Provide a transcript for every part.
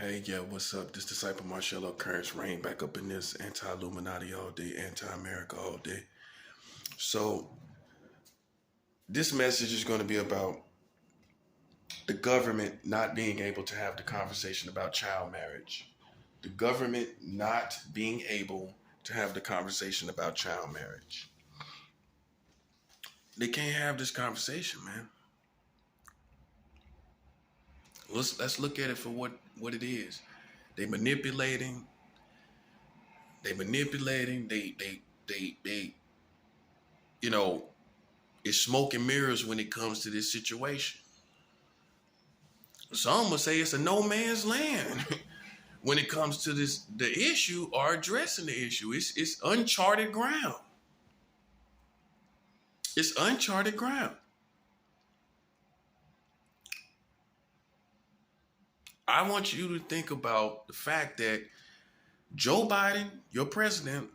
Hey, yeah, what's up? This Disciple Marcello Occurrence reign back up in this anti-Illuminati all day, anti-America all day. So this message is going to be about the government not being able to have the conversation about child marriage. The government not being able to have the conversation about child marriage. They can't have this conversation, man. Let's look at it for what it is. They manipulating. They manipulating. They you know, it's smoke and mirrors when it comes to this situation. Some would say it's a no man's land when it comes to the issue or addressing the issue. It's uncharted ground. It's uncharted ground. I want you to think about the fact that Joe Biden, your president,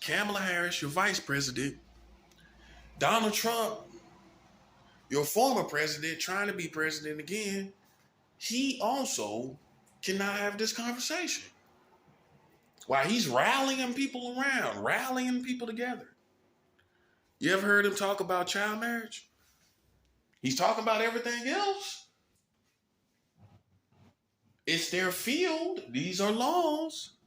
Kamala Harris, your vice president, Donald Trump, your former president, trying to be president again, he also cannot have this conversation. While he's rallying people around, rallying people together. You ever heard him talk about child marriage? He's talking about everything else. It's their field. These are laws.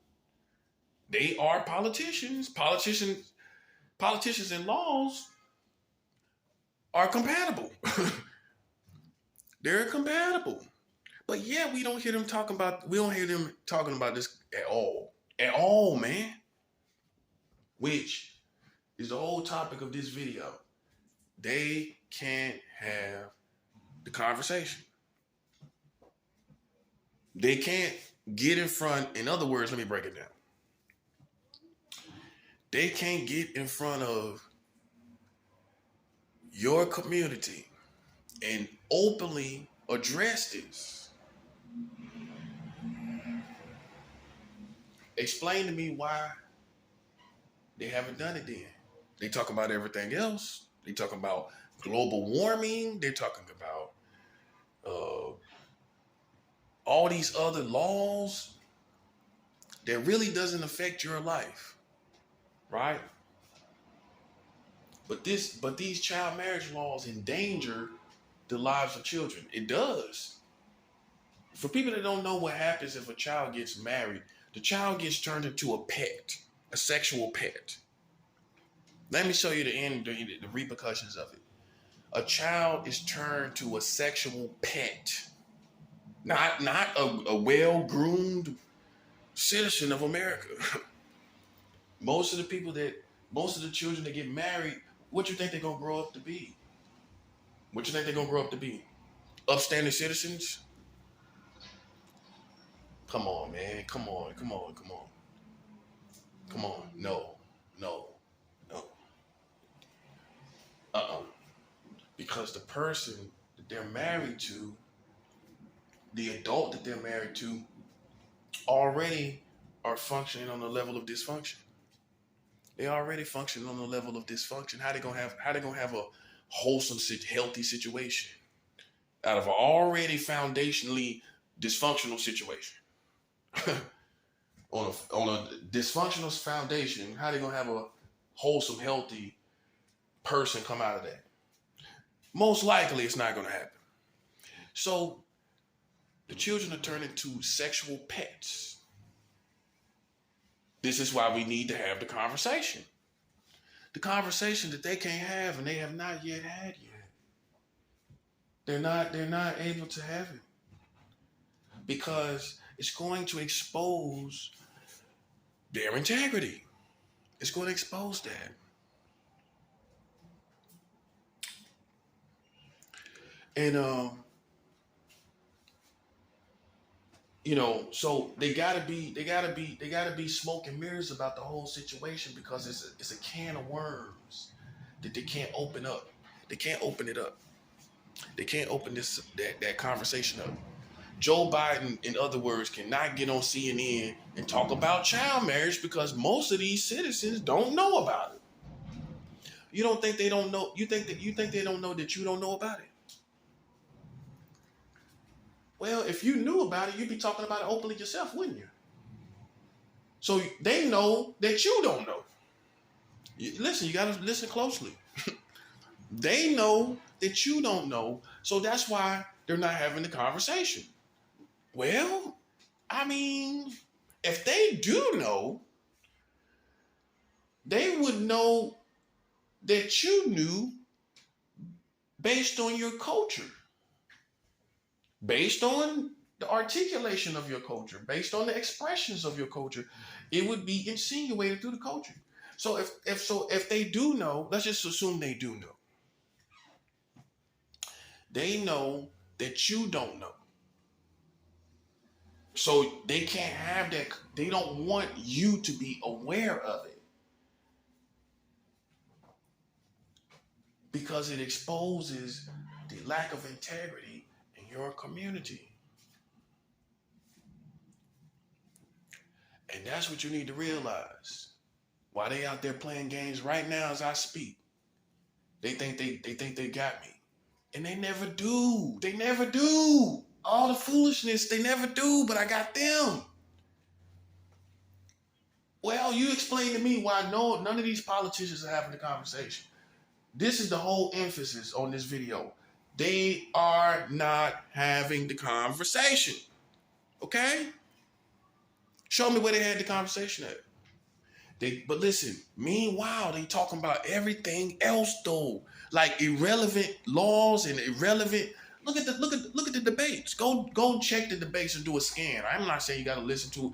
They are politicians. Politicians and laws are compatible. They're compatible. But yeah, we don't hear them talking about this at all. At all, man. Which is the whole topic of this video. They can't have the conversation. They can't get in front. In other words, let me break it down. They can't get in front of your community and openly address this. Explain to me why they haven't done it then. They talk about everything else. They talk about global warming. They're talking about all these other laws that really doesn't affect your life, right? But these child marriage laws endanger the lives of children. It does. For people that don't know what happens if a child gets married, the child gets turned into a pet, a sexual pet. Let me show you the repercussions of it. A child is turned to a sexual pet. Not a well-groomed citizen of America. Most of the children that get married, what you think they're gonna grow up to be? What you think they're gonna grow up to be? Upstanding citizens? Come on, man. Come on. No. Because the person that they're married to, the adult that they're married to, already are functioning on the level of dysfunction. They already function on the level of dysfunction. How they gonna have a wholesome, healthy situation out of an already foundationally dysfunctional situation? on a dysfunctional foundation, how they gonna have a wholesome, healthy person come out of that? Most likely, it's not gonna happen. So the children are turned into sexual pets. This is why we need to have the conversation. The conversation that they can't have and they have not yet had yet. They're not able to have it. Because it's going to expose their integrity. It's going to expose that. And so they gotta be smoke and mirrors about the whole situation because it's a can of worms that they can't open up. They can't open it up. They can't open that conversation up. Joe Biden, in other words, cannot get on CNN and talk about child marriage because most of these citizens don't know about it. You don't think they don't know? You think they don't know that you don't know about it? Well, if you knew about it, you'd be talking about it openly yourself, wouldn't you? So they know that you don't know. Listen, you got to listen closely. They know that you don't know, so that's why they're not having the conversation. Well, I mean, if they do know, they would know that you knew based on your culture, based on the articulation of your culture, based on the expressions of your culture. It would be insinuated through the culture. So if they do know, let's just assume they do know. They know that you don't know. So they can't have that. They don't want you to be aware of it because it exposes the lack of integrity in your community. And that's what you need to realize. While they out there playing games right now as I speak, they think they got me. And they never do. They never do. All the foolishness, they never do, but I got them. Well, you explain to me why none of these politicians are having the conversation. This is the whole emphasis on this video. They are not having the conversation. Okay? Show me where they had the conversation at. But listen, meanwhile, they talking about everything else though. Like irrelevant laws and irrelevant. Look at the debates. Go check the debates and do a scan. I'm not saying you gotta listen to,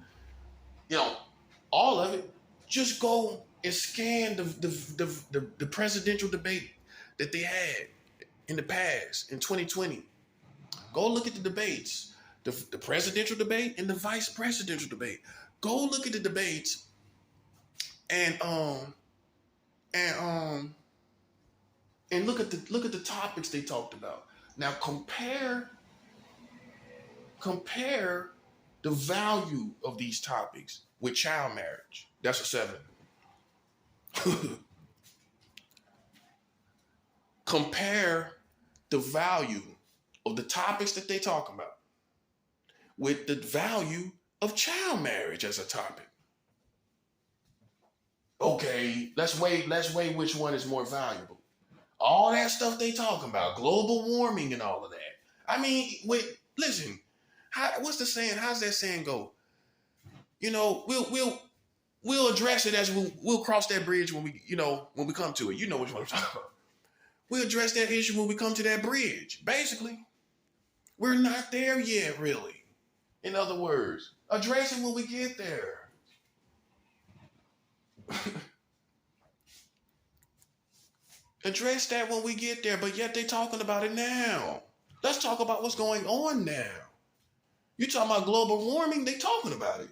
all of it. Just go and scan the presidential debate that they had in the past in 2020. Go look at the debates, the presidential debate and the vice presidential debate. Go look at the debates and look at the topics they talked about. Now compare the value of these topics with child marriage. That's a 7. Compare the value of the topics that they talk about with the value of child marriage as a topic. Okay, let's weigh which one is more valuable. All that stuff they talking about, global warming and all of that. I mean, listen, what's the saying? How's that saying go? We'll address it as we'll cross that bridge when we come to it. You know which one I'm talking about. We'll address that issue when we come to that bridge. Basically, we're not there yet, really. In other words, address it when we get there. Address that when we get there, but yet they're talking about it now. Let's talk about what's going on now. You talking about global warming, they talking about it.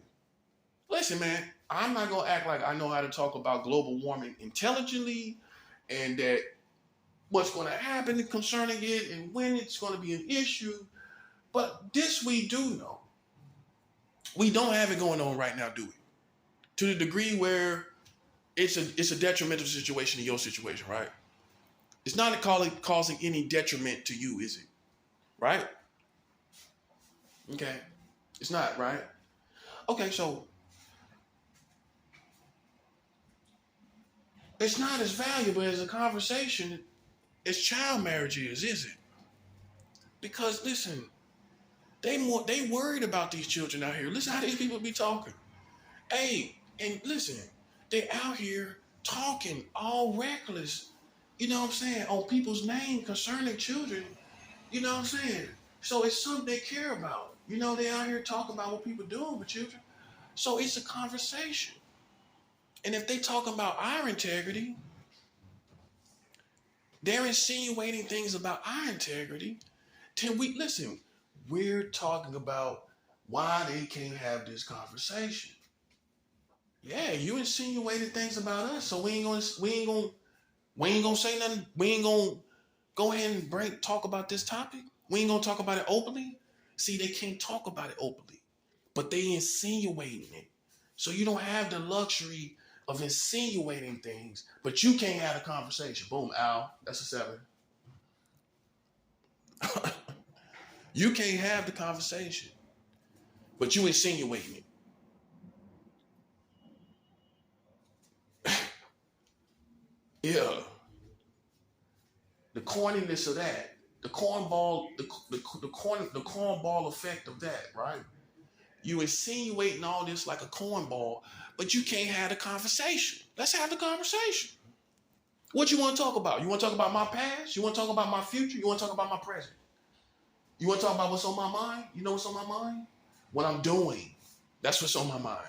Listen, man, I'm not going to act like I know how to talk about global warming intelligently and that what's going to happen concerning it and when it's going to be an issue. But this we do know. We don't have it going on right now, do we? To the degree where it's a detrimental situation in your situation, right? It's not causing any detriment to you, is it? Right? Okay. It's not, right? Okay, so it's not as valuable as a conversation as child marriage is it? Because listen, they worried about these children out here. Listen how these people be talking. Hey, and listen, they out here talking all reckless, you know what I'm saying, on people's name concerning children, you know what I'm saying? So it's something they care about. They out here talking about what people doing with children. So it's a conversation. And if they talking about our integrity, they're insinuating things about our integrity. We're talking about why they can't have this conversation. Yeah, you insinuated things about us, so we ain't gonna say nothing. We ain't gonna go ahead and talk about this topic. We ain't gonna talk about it openly. See, they can't talk about it openly, but they insinuating it. So you don't have the luxury of insinuating things, but you can't have a conversation. Boom, Al, that's a 7. You can't have the conversation, but you insinuating it. Yeah, the corniness of that, the cornball, the cornball effect of that, right? You insinuating all this like a cornball, but you can't have the conversation. Let's have the conversation. What you want to talk about? You want to talk about my past? You want to talk about my future? You want to talk about my present? You want to talk about what's on my mind? You know what's on my mind? What I'm doing. That's what's on my mind.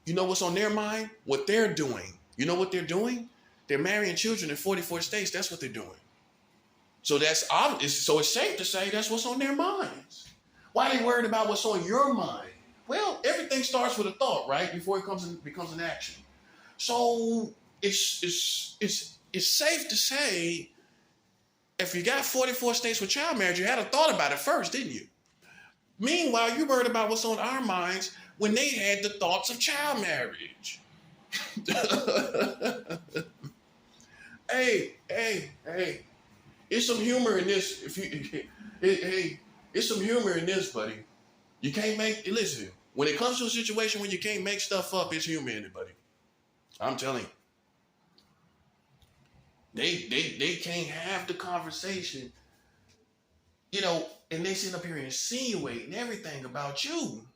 You know what's on their mind? What they're doing. You know what they're doing? They're marrying children in 44 states. That's what they're doing. So that's obvious. So it's safe to say that's what's on their minds. Why are they worried about what's on your mind? Well, everything starts with a thought, right? Before it becomes an action. So it's safe to say if you got 44 states with child marriage, you had a thought about it first, didn't you? Meanwhile, you worried about what's on our minds when they had the thoughts of child marriage. Hey. It's some humor in this. It's some humor in this, buddy. You can't listen. When it comes to a situation where you can't make stuff up, it's humor in it, buddy. I'm telling you. They can't have the conversation, and they sit up here insinuating everything about you.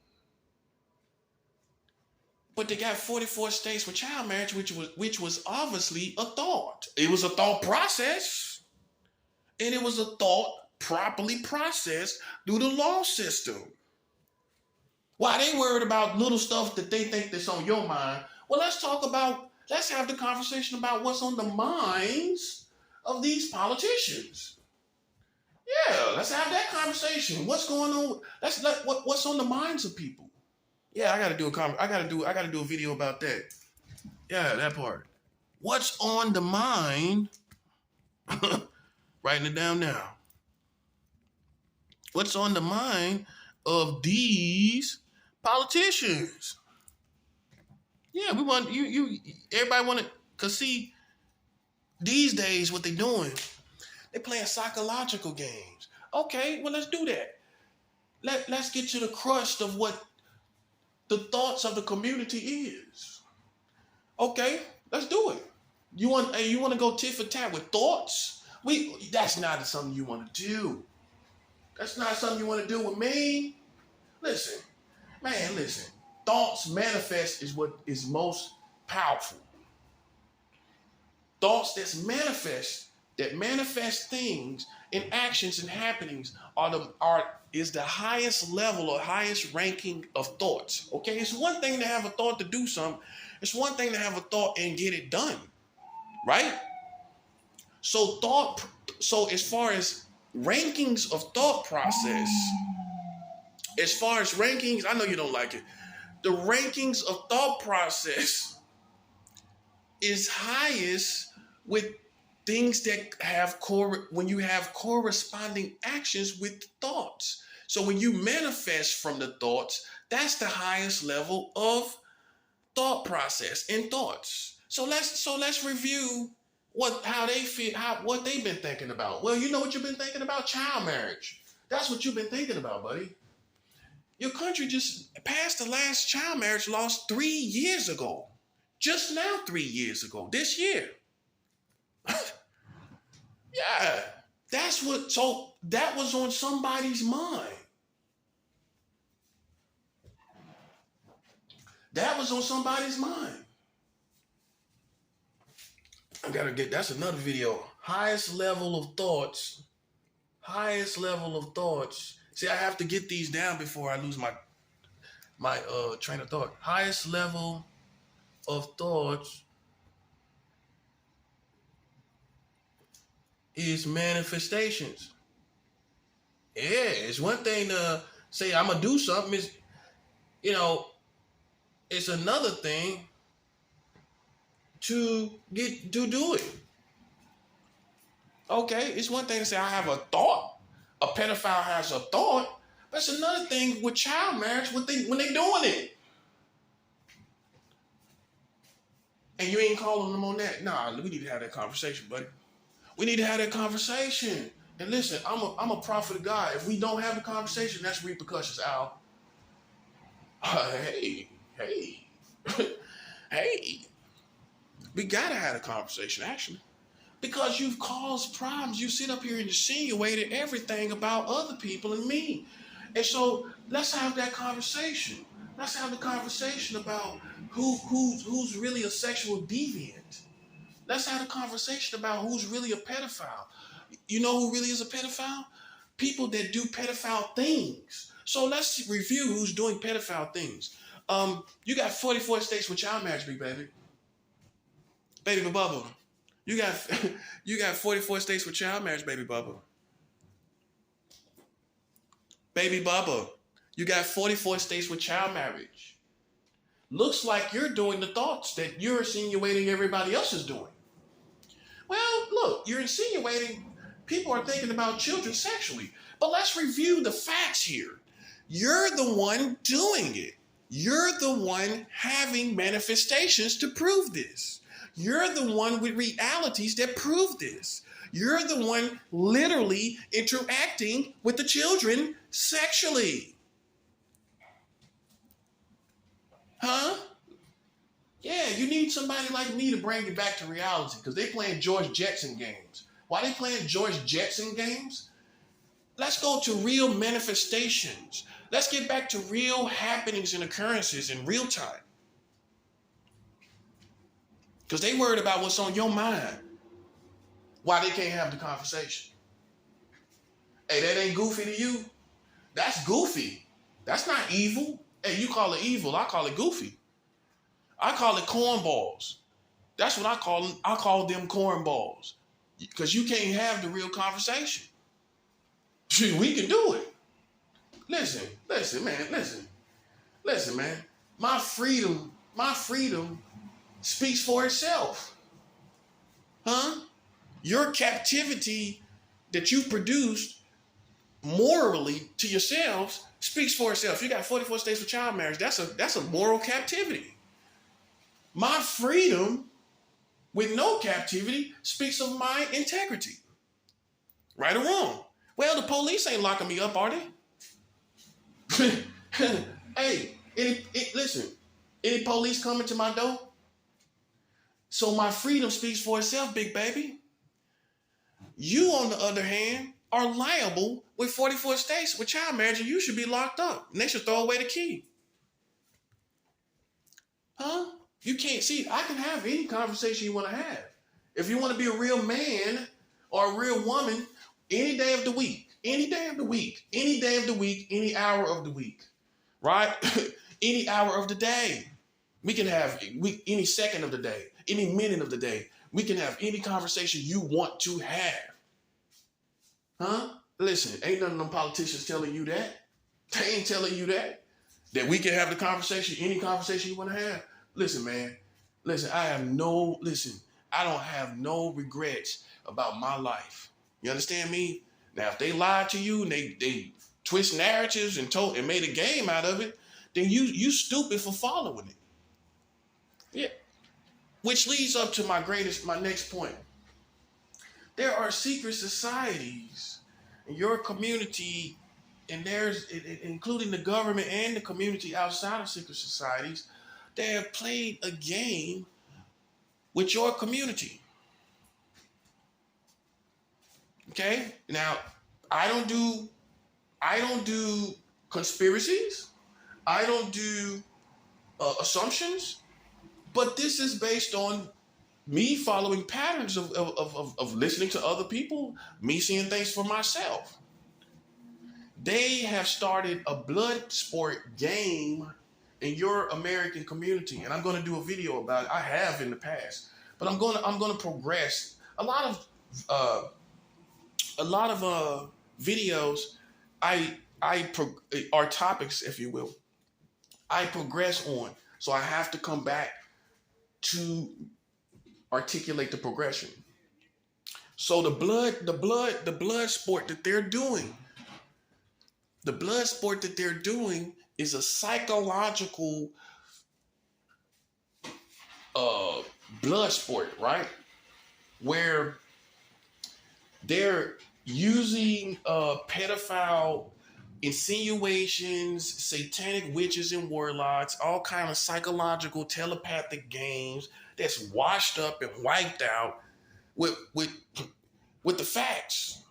But they got 44 states with child marriage, which was obviously a thought. It was a thought process. And it was a thought properly processed through the law system. Why they worried about little stuff that they think that's on your mind? Well, let's have the conversation about what's on the minds of these politicians. Yeah, let's have that conversation. What's going on? What's on the minds of people. Yeah, I gotta do a video about that. Yeah, that part. What's on the mind? Writing it down now. What's on the mind of these politicians? Yeah, we want everybody want to, cause see, these days what they doing, they playing psychological games. Okay, well let's do that. Let's get to the crust of what the thoughts of the community is. Okay, let's do it. You want to go tit for tat with thoughts? That's not something you want to do. That's not something you want to do with me. Listen. Thoughts manifest is what is most powerful. Thoughts that manifest things in actions and happenings is the highest level or highest ranking of thoughts. Okay, it's one thing to have a thought to do something. It's one thing to have a thought and get it done, right? So as far as rankings of thought process, I know you don't like it. The rankings of thought process is highest with things that when you have corresponding actions with thoughts. So when you manifest from the thoughts, that's the highest level of thought process and thoughts. So let's review how they feel, what they've been thinking about. Well, you know what you've been thinking about? Child marriage. That's what you've been thinking about, buddy. Your country just passed the last child marriage laws 3 years ago. Just now 3 years ago, this year. Yeah. So that was on somebody's mind. That was on somebody's mind. That's another video. Highest level of thoughts. See, I have to get these down before I lose my train of thought. Highest level of thoughts is manifestations. Yeah, it's one thing to say I'm gonna do something. It's another thing to do it. Okay, it's one thing to say I have a thought. A pedophile has a thought. But it's another thing with child marriage when they doing it. And you ain't calling them on that. Nah, we need to have that conversation, buddy. We need to have that conversation. And listen, I'm a prophet of God. If we don't have the conversation, that's repercussions, Al. Hey, hey, hey. We gotta have a conversation, actually. Because you've caused problems. You sit up here and insinuated everything about other people and me. And so let's have that conversation. Let's have the conversation about who's really a sexual deviant. Let's have a conversation about who's really a pedophile. You know who really is a pedophile? People that do pedophile things. So let's review who's doing pedophile things. You got 44 states with child marriage, big baby. Baby Bubba. You got you got 44 states with child marriage, baby Bubba. Baby Bubba. You got 44 states with child marriage. Looks like you're doing the thoughts that you're insinuating everybody else is doing. Well, look, you're insinuating people are thinking about children sexually. But let's review the facts here. You're the one doing it. You're the one having manifestations to prove this. You're the one with realities that prove this. You're the one literally interacting with the children sexually. Huh? Yeah, you need somebody like me to bring you back to reality because they're playing George Jetson games. Why they playing George Jetson games? Let's go to real manifestations. Let's get back to real happenings and occurrences in real time. Because they worried about what's on your mind. Why they can't have the conversation. Hey, that ain't goofy to you? That's goofy. That's not evil. Hey, you call it evil. I call it goofy. I call it cornballs. That's what I call them. I call them cornballs. Because you can't have the real conversation. We can do it. Listen, man. My freedom speaks for itself. Huh? Your captivity that you produced morally to yourselves speaks for itself. You got 44 states with child marriage. That's a moral captivity. My freedom with no captivity speaks of my integrity. Right or wrong? Well, the police ain't locking me up, are they? Hey, listen, any police coming to my door? So my freedom speaks for itself, big baby. You, on the other hand, are liable with 44 states with child marriage, and you should be locked up. And they should throw away the key. Huh? You can't see. I can have any conversation you want to have. If you want to be a real man or a real woman, any day of the week, any hour of the week, right? Any hour of the day. We can have any second of the day, any minute of the day. We can have any conversation you want to have. Huh? Listen, ain't none of them politicians telling you that. They ain't telling you that we can have the conversation, any conversation you want to have. Listen, man. Listen, I don't have no regrets about my life. You understand me? Now, if they lied to you and they twist narratives and made a game out of it, then you stupid for following it. Yeah. Which leads up to my next point. There are secret societies in your community, and there's including the government and the community outside of secret societies, that have played a game with your community. Okay? Now, I don't do conspiracies. I don't do assumptions. But this is based on me following patterns of listening to other people, me seeing things for myself. They have started a blood sport game in your American community, and I'm going to do a video about it. I have in the past, but I'm going to progress. A lot of videos are topics, if you will, I progress on. So I have to come back to articulate the progression. So the blood sport that they're doing, is a psychological blood sport, right? Where they're using pedophile insinuations, satanic witches and warlocks, all kind of psychological telepathic games that's washed up and wiped out with the facts.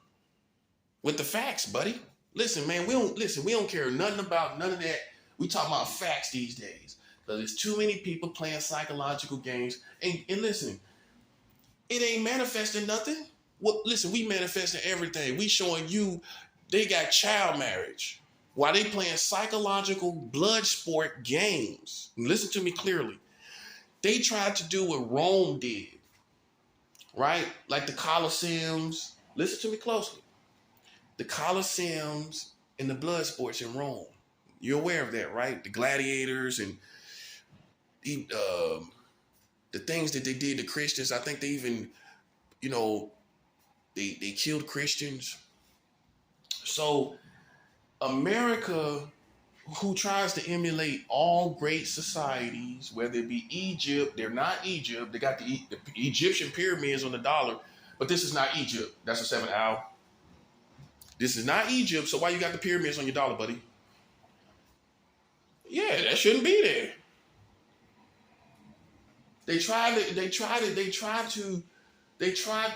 With the facts, buddy. Listen, man, we don't care nothing about none of that. We talk about facts these days. Because there's too many people playing psychological games. And listen, it ain't manifesting nothing. Well, listen, we manifesting everything. We showing you they got child marriage while they playing psychological blood sport games. Listen to me clearly. They tried to do what Rome did, right? Like the Colosseums. Listen to me closely. The Colosseums and the blood sports in Rome. You're aware of that, right? The gladiators and the things that they did to Christians. I think they even, they killed Christians. So America, who tries to emulate all great societies, whether it be Egypt, they're not Egypt. They got the Egyptian pyramids on the dollar, but this is not Egypt. That's a 7 hour. This is not Egypt, so why you got the pyramids on your dollar, buddy? Yeah, that shouldn't be there. They tried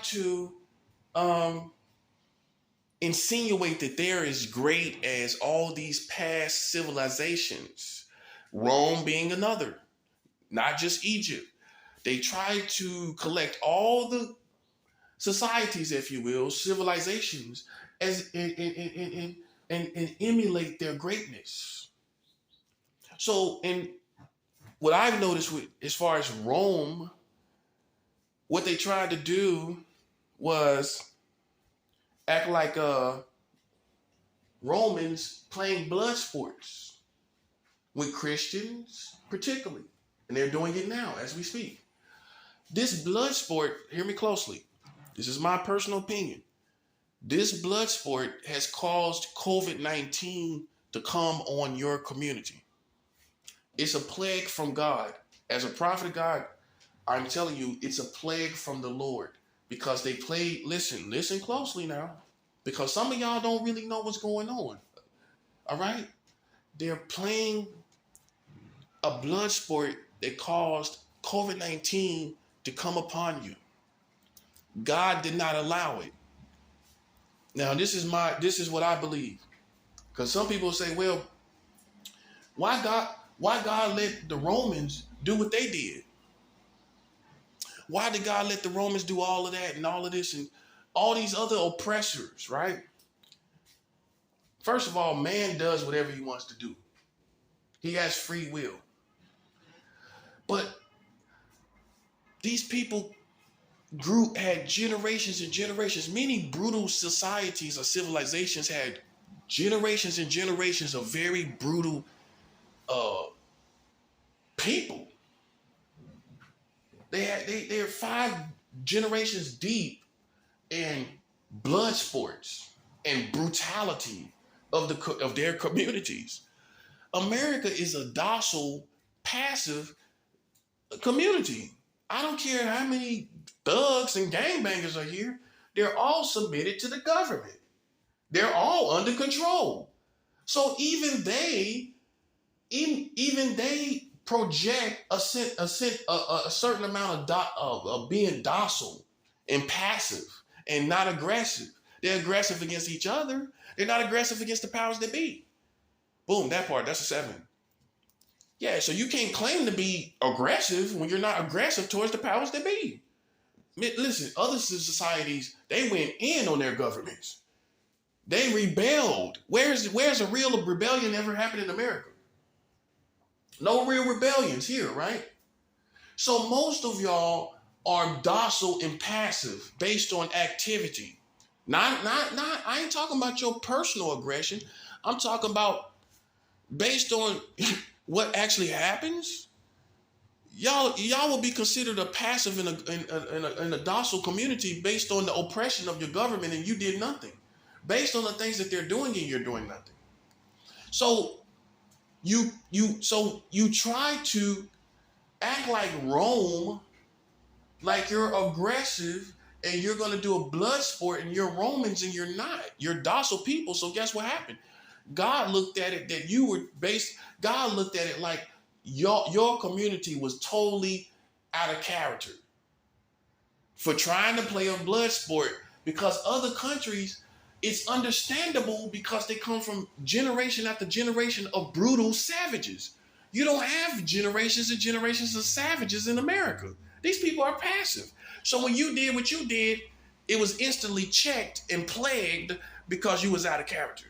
to insinuate that they're as great as all these past civilizations, Rome being another, not just Egypt. They tried to collect all the societies, if you will, civilizations, as and emulate their greatness. So, and what I've noticed as far as Rome, what they tried to do was act like Romans playing blood sports with Christians, particularly. And they're doing it now as we speak. This blood sport, hear me closely. This is my personal opinion. This blood sport has caused COVID-19 to come on your community. It's a plague from God. As a prophet of God, I'm telling you, it's a plague from the Lord. Because they play, listen closely now. Because some of y'all don't really know what's going on. All right? They're playing a blood sport that caused COVID-19 to come upon you. God did not allow it. Now, this is what I believe. Because some people say, well, why God let the Romans do what they did? Why did God let the Romans do all of that and all of this and all these other oppressors, right? First of all, man does whatever he wants to do. He has free will. But these people had generations and generations. Many brutal societies or civilizations had generations and generations of very brutal people. They're 5 generations deep in blood sports and brutality of their communities. America is a docile, passive community. I don't care how many thugs and gangbangers are here. They're all submitted to the government. They're all under control. So even they project a certain amount of being docile and passive and not aggressive. They're aggressive against each other. They're not aggressive against the powers that be. Boom, that part, that's a 7. Yeah, so you can't claim to be aggressive when you're not aggressive towards the powers that be. Listen, other societies, they went in on their governments. They rebelled. Where's a real rebellion ever happened in America? No real rebellions here, right? So most of y'all are docile and passive based on activity. Not, I ain't talking about your personal aggression. I'm talking about based on what actually happens. Y'all will be considered a passive in a docile community based on the oppression of your government, and you did nothing. Based on the things that they're doing, and you're doing nothing. So you try to act like Rome, like you're aggressive and you're going to do a blood sport, and you're Romans and you're not. You're docile people. So guess what happened? God looked at it that you were based. God looked at it like your community was totally out of character for trying to play a blood sport, because other countries, it's understandable because they come from generation after generation of brutal savages. You don't have generations and generations of savages in America. These people are passive. So when you did what you did, it was instantly checked and plagued because you was out of character.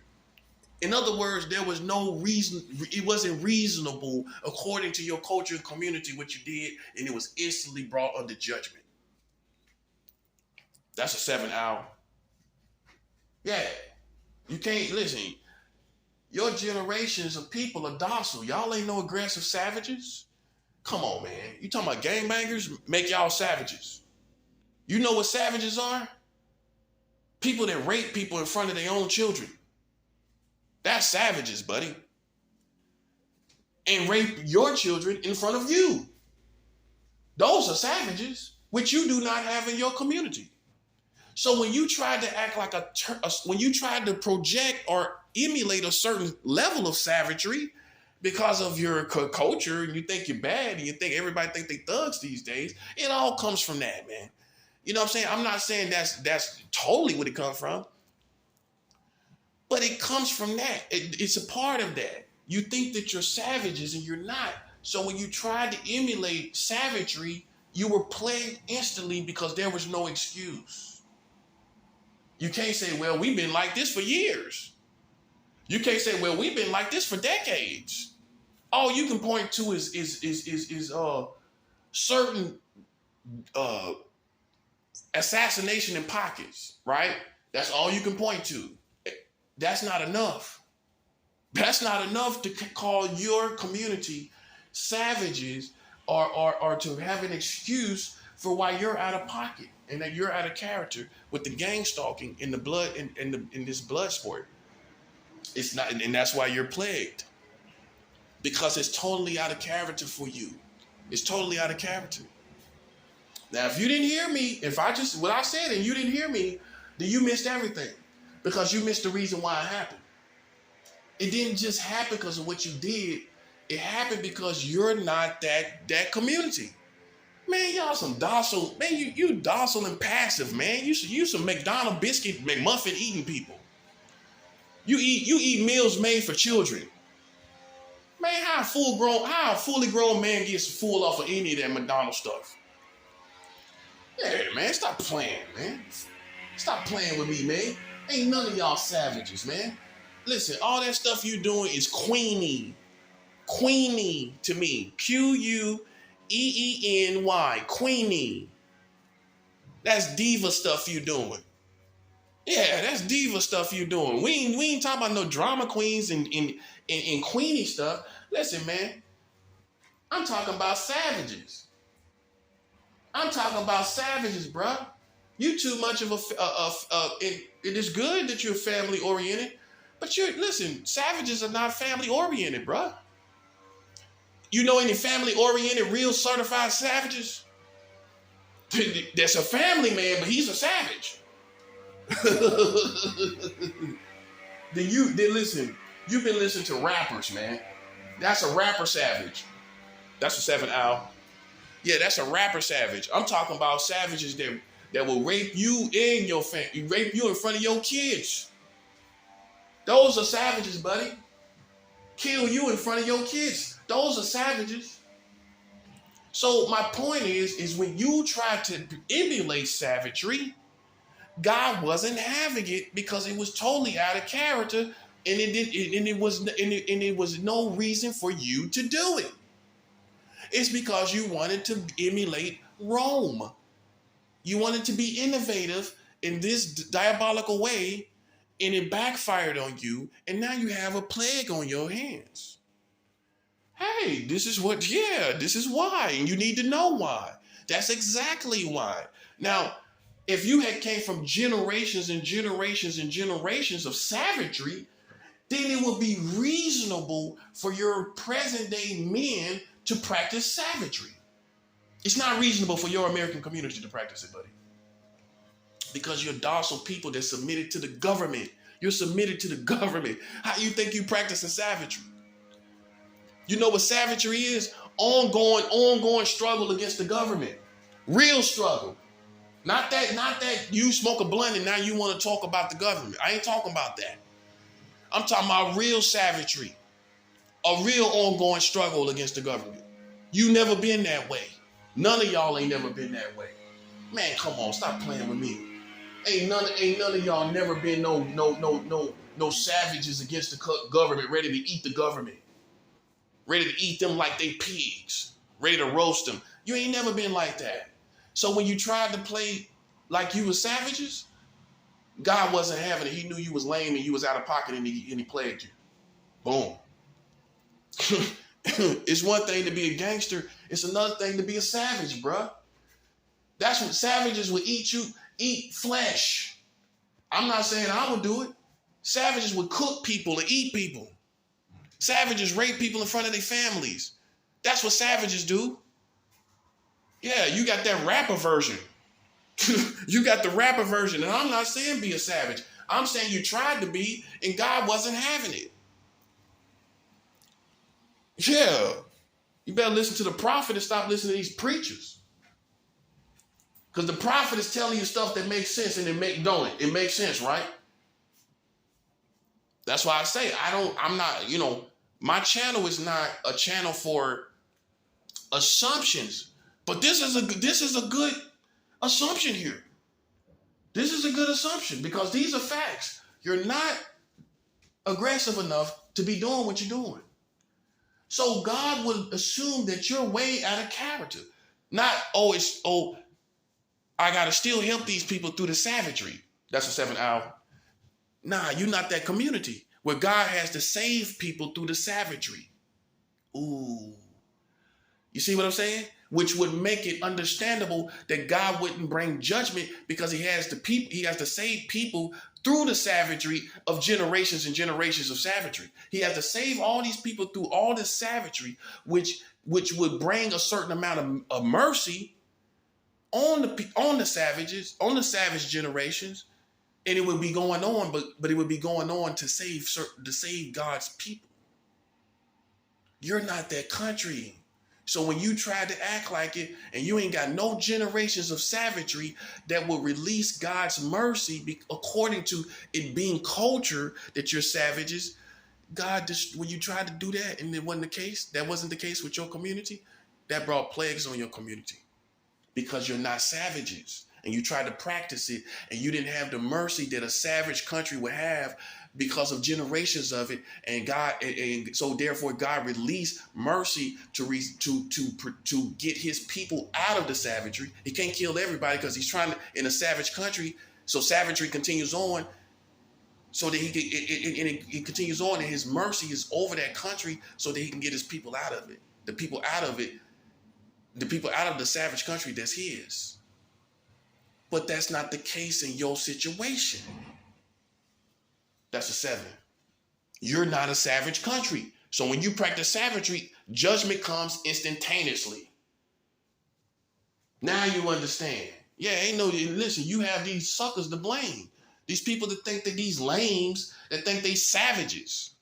In other words, there was no reason, it wasn't reasonable according to your culture and community what you did, and it was instantly brought under judgment. That's a 7-hour. Yeah. You can't, listen, your generations of people are docile. Y'all ain't no aggressive savages. Come on, man. You talking about gangbangers? Make y'all savages. You know what savages are? People that rape people in front of their own children. That's savages, buddy. And rape your children in front of you. Those are savages, which you do not have in your community. So when you try to act like when you try to project or emulate a certain level of savagery because of your culture, and you think you're bad, and you think everybody think they thugs these days, it all comes from that, man. You know what I'm saying? I'm not saying that's totally what it comes from, but it comes from that. It's a part of that. You think that you're savages and you're not. So when you tried to emulate savagery, you were plagued instantly because there was no excuse. You can't say, well, we've been like this for years. You can't say, well, we've been like this for decades. All you can point to is certain assassination in pockets, right? That's all you can point to. That's not enough. That's not enough to call your community savages or to have an excuse for why you're out of pocket and that you're out of character with the gang stalking and the blood in this blood sport. It's not, and that's why you're plagued. Because it's totally out of character for you. It's totally out of character. Now, if you didn't hear me, what I said and you didn't hear me, then you missed everything. Because you missed the reason why it happened. It didn't just happen because of what you did. It happened because you're not that community. Man, y'all some docile, man, you docile and passive, man. You some McDonald's biscuit McMuffin eating people. You eat meals made for children. Man, how a fully grown man gets full off of any of that McDonald's stuff? Yeah, man, stop playing, man. Stop playing with me, man. Ain't none of y'all savages, man. Listen, all that stuff you doing is queenie. Queenie to me. Queeny. Queenie. That's diva stuff you doing. Yeah, that's diva stuff you doing. We ain't talking about no drama queens and queenie stuff. Listen, man. I'm talking about savages. I'm talking about savages, bruh. You too much of it is good that you're family oriented, but listen, savages are not family oriented, bruh. You know any family oriented, real certified savages? That's a family man, but he's a savage. Then listen, you've been listening to rappers, man. That's a rapper savage. That's a 7-hour. Yeah, that's a rapper savage. I'm talking about savages that will rape you and your family, rape you in front of your kids. Those are savages, buddy. Kill you in front of your kids. Those are savages. So my point is when you try to emulate savagery, God wasn't having it because it was totally out of character, and it was no reason for you to do it. It's because you wanted to emulate Rome. You wanted to be innovative in this diabolical way, and it backfired on you, and now you have a plague on your hands. Hey, this is why, and you need to know why. That's exactly why. Now, if you had came from generations and generations and generations of savagery, then it would be reasonable for your present day men to practice savagery. It's not reasonable for your American community to practice it, buddy. Because you're docile people that submitted to the government. You're submitted to the government. How you think you practicing savagery? You know what savagery is? Ongoing struggle against the government. Real struggle. Not that you smoke a blunt and now you want to talk about the government. I ain't talking about that. I'm talking about real savagery. A real ongoing struggle against the government. You never been that way. None of y'all ain't never been that way. Man, come on, stop playing with me. Ain't none of y'all never been no savages against the government, ready to eat the government. Ready to eat them like they pigs. Ready to roast them. You ain't never been like that. So when you tried to play like you were savages, God wasn't having it. He knew you was lame and you was out of pocket and he plagued you. Boom. It's one thing to be a gangster. It's another thing to be a savage, bruh. That's what savages would eat flesh. I'm not saying I would do it. Savages would cook people and eat people. Savages rape people in front of their families. That's what savages do. Yeah, you got that rapper version. You got the rapper version. And I'm not saying be a savage. I'm saying you tried to be and God wasn't having it. Yeah. You better listen to the prophet and stop listening to these preachers. Because the prophet is telling you stuff that makes sense and it makes sense, right? That's why I say I'm not, my channel is not a channel for assumptions. But this is a good assumption here. This is a good assumption because these are facts. You're not aggressive enough to be doing what you're doing. So God would assume that you're way out of character. Not, I got to still help these people through the savagery. That's a 7 hour. Nah, you're not that community where God has to save people through the savagery. Ooh. You see what I'm saying? Which would make it understandable that God wouldn't bring judgment because he has to save people through the savagery of generations and generations of savagery. He has to save all these people through all this savagery, which would bring a certain amount of mercy on the savages, on the savage generations, and it would be going on, but it would be going on to save God's people. You're not that country. So when you try to act like it and you ain't got no generations of savagery that will release God's mercy according to it being culture that you're savages, when you tried to do that and it wasn't the case, that wasn't the case with your community, that brought plagues on your community because you're not savages and you tried to practice it and you didn't have the mercy that a savage country would have because of generations of it, and so therefore God released mercy to get his people out of the savagery. He can't kill everybody because he's trying to in a savage country. So savagery continues on, so that it continues on, and his mercy is over that country, so that he can get his people out of it. The people out of the savage country that's his. But that's not the case in your situation. That's a 7. You're not a savage country. So when you practice savagery, judgment comes instantaneously. Now you understand. Yeah, listen, you have these suckers to blame. These people that think that these lames, that think they savages.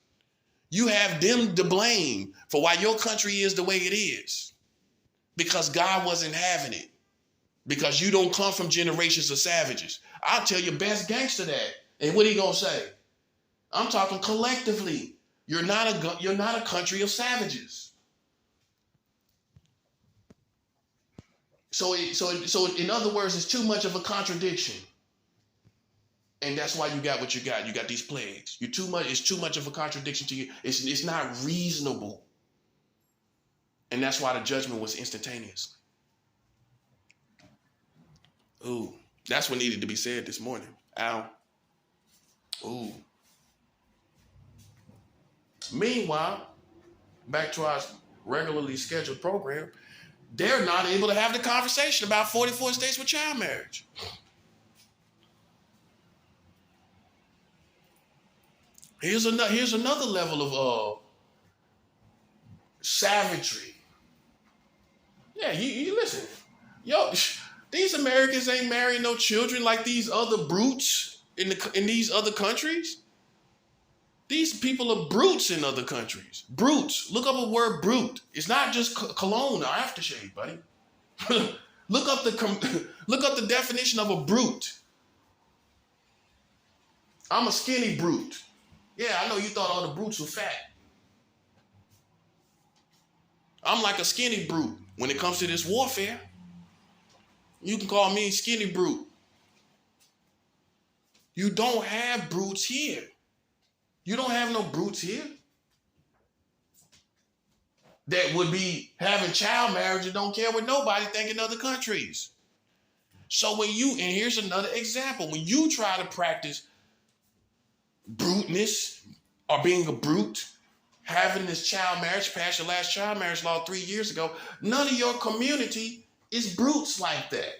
You have them to blame for why your country is the way it is. Because God wasn't having it. Because you don't come from generations of savages. I'll tell your best gangster that. And what he gonna say? I'm talking collectively. You're not a country of savages. So in other words, it's too much of a contradiction. And that's why you got what you got. You got these plagues. It's too much of a contradiction to you. It's not reasonable. And that's why the judgment was instantaneous. Ooh, that's what needed to be said this morning. Ow. Ooh. Meanwhile, back to our regularly scheduled program, they're not able to have the conversation about 44 states with child marriage. Here's another level of savagery. Yeah, you listen. Yo, These Americans ain't marrying no children like these other brutes in these other countries. These people are brutes in other countries. Brutes. Look up a word brute. It's not just cologne or aftershave, buddy. look up the definition of a brute. I'm a skinny brute. Yeah, I know you thought all the brutes were fat. I'm like a skinny brute when it comes to this warfare. You can call me skinny brute. You don't have brutes here. You don't have no brutes here that would be having child marriage and don't care what nobody think in other countries. So and here's another example, when you try to practice bruteness or being a brute, having this child marriage, passed your last child marriage law 3 years ago, none of your community is brutes like that.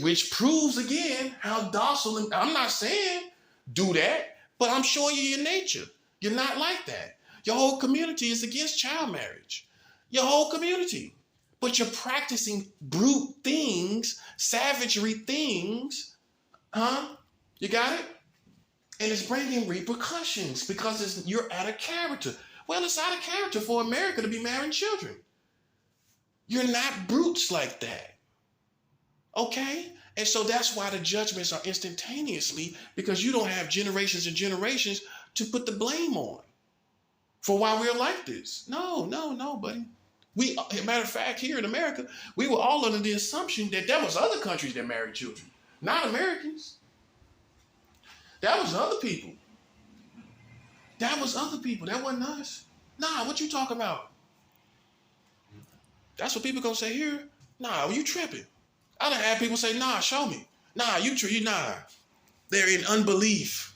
Which proves again how docile, and I'm not saying do that, but I'm showing you your nature. You're not like that. Your whole community is against child marriage. Your whole community. But you're practicing brute things, savagery things. You got it? And it's bringing repercussions because you're out of character. Well, it's out of character for America to be marrying children. You're not brutes like that. Okay? And so that's why the judgments are instantaneously, because you don't have generations and generations to put the blame on for why we're like this. No, buddy. Matter of fact, here in America, we were all under the assumption that there was other countries that married children, not Americans. That was other people. That wasn't us. Nah, what you talking about? That's what people gonna say here. Nah, you tripping. I done had people say, nah, show me. Nah, nah. They're in unbelief.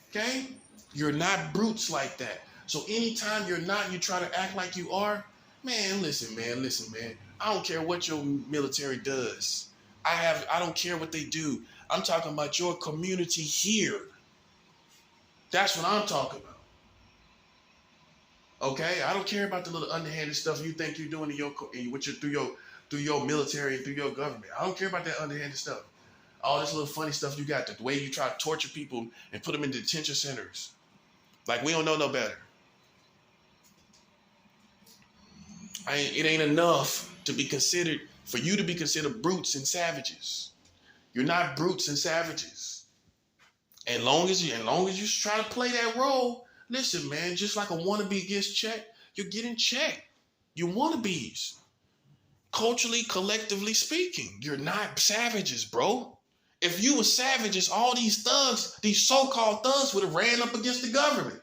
Okay? You're not brutes like that. So anytime you're not, you try to act like you are, man, listen, man. I don't care what your military does. I don't care what they do. I'm talking about your community here. That's what I'm talking about. Okay, I don't care about the little underhanded stuff you think you're doing through your military and through your government. I don't care about that underhanded stuff. All this little funny stuff you got, the way you try to torture people and put them in detention centers. Like we don't know no better. It ain't enough for you to be considered brutes and savages. You're not brutes and savages. And long as you try to play that role, listen, man, just like a wannabe gets checked, you're getting checked. You wannabes. Culturally, collectively speaking, you're not savages, bro. If you were savages, all these thugs, these so-called thugs would have ran up against the government.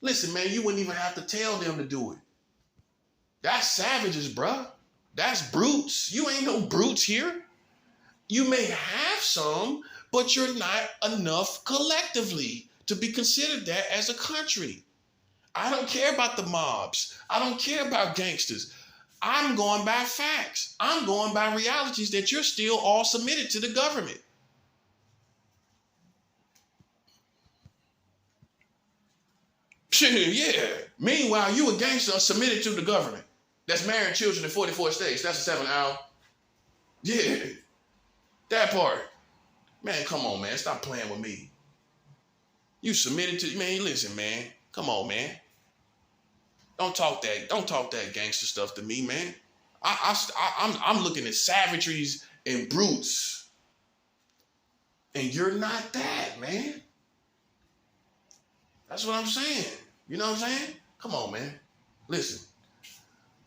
Listen, man, you wouldn't even have to tell them to do it. That's savages, bro. That's brutes. You ain't no brutes here. You may have some, but you're not enough collectively to be considered that as a country. I don't care about the mobs. I don't care about gangsters. I'm going by facts. I'm going by realities that you're still all submitted to the government. Yeah. Meanwhile, you a gangster submitted to the government that's marrying children in 44 states. That's a 7 hour. Yeah. That part. Man, come on, man. Stop playing with me. You submitted to, man, listen, man. Come on, man. Don't talk that gangster stuff to me, man. I'm looking at savageries and brutes. And you're not that, man. That's what I'm saying. You know what I'm saying? Come on, man. Listen.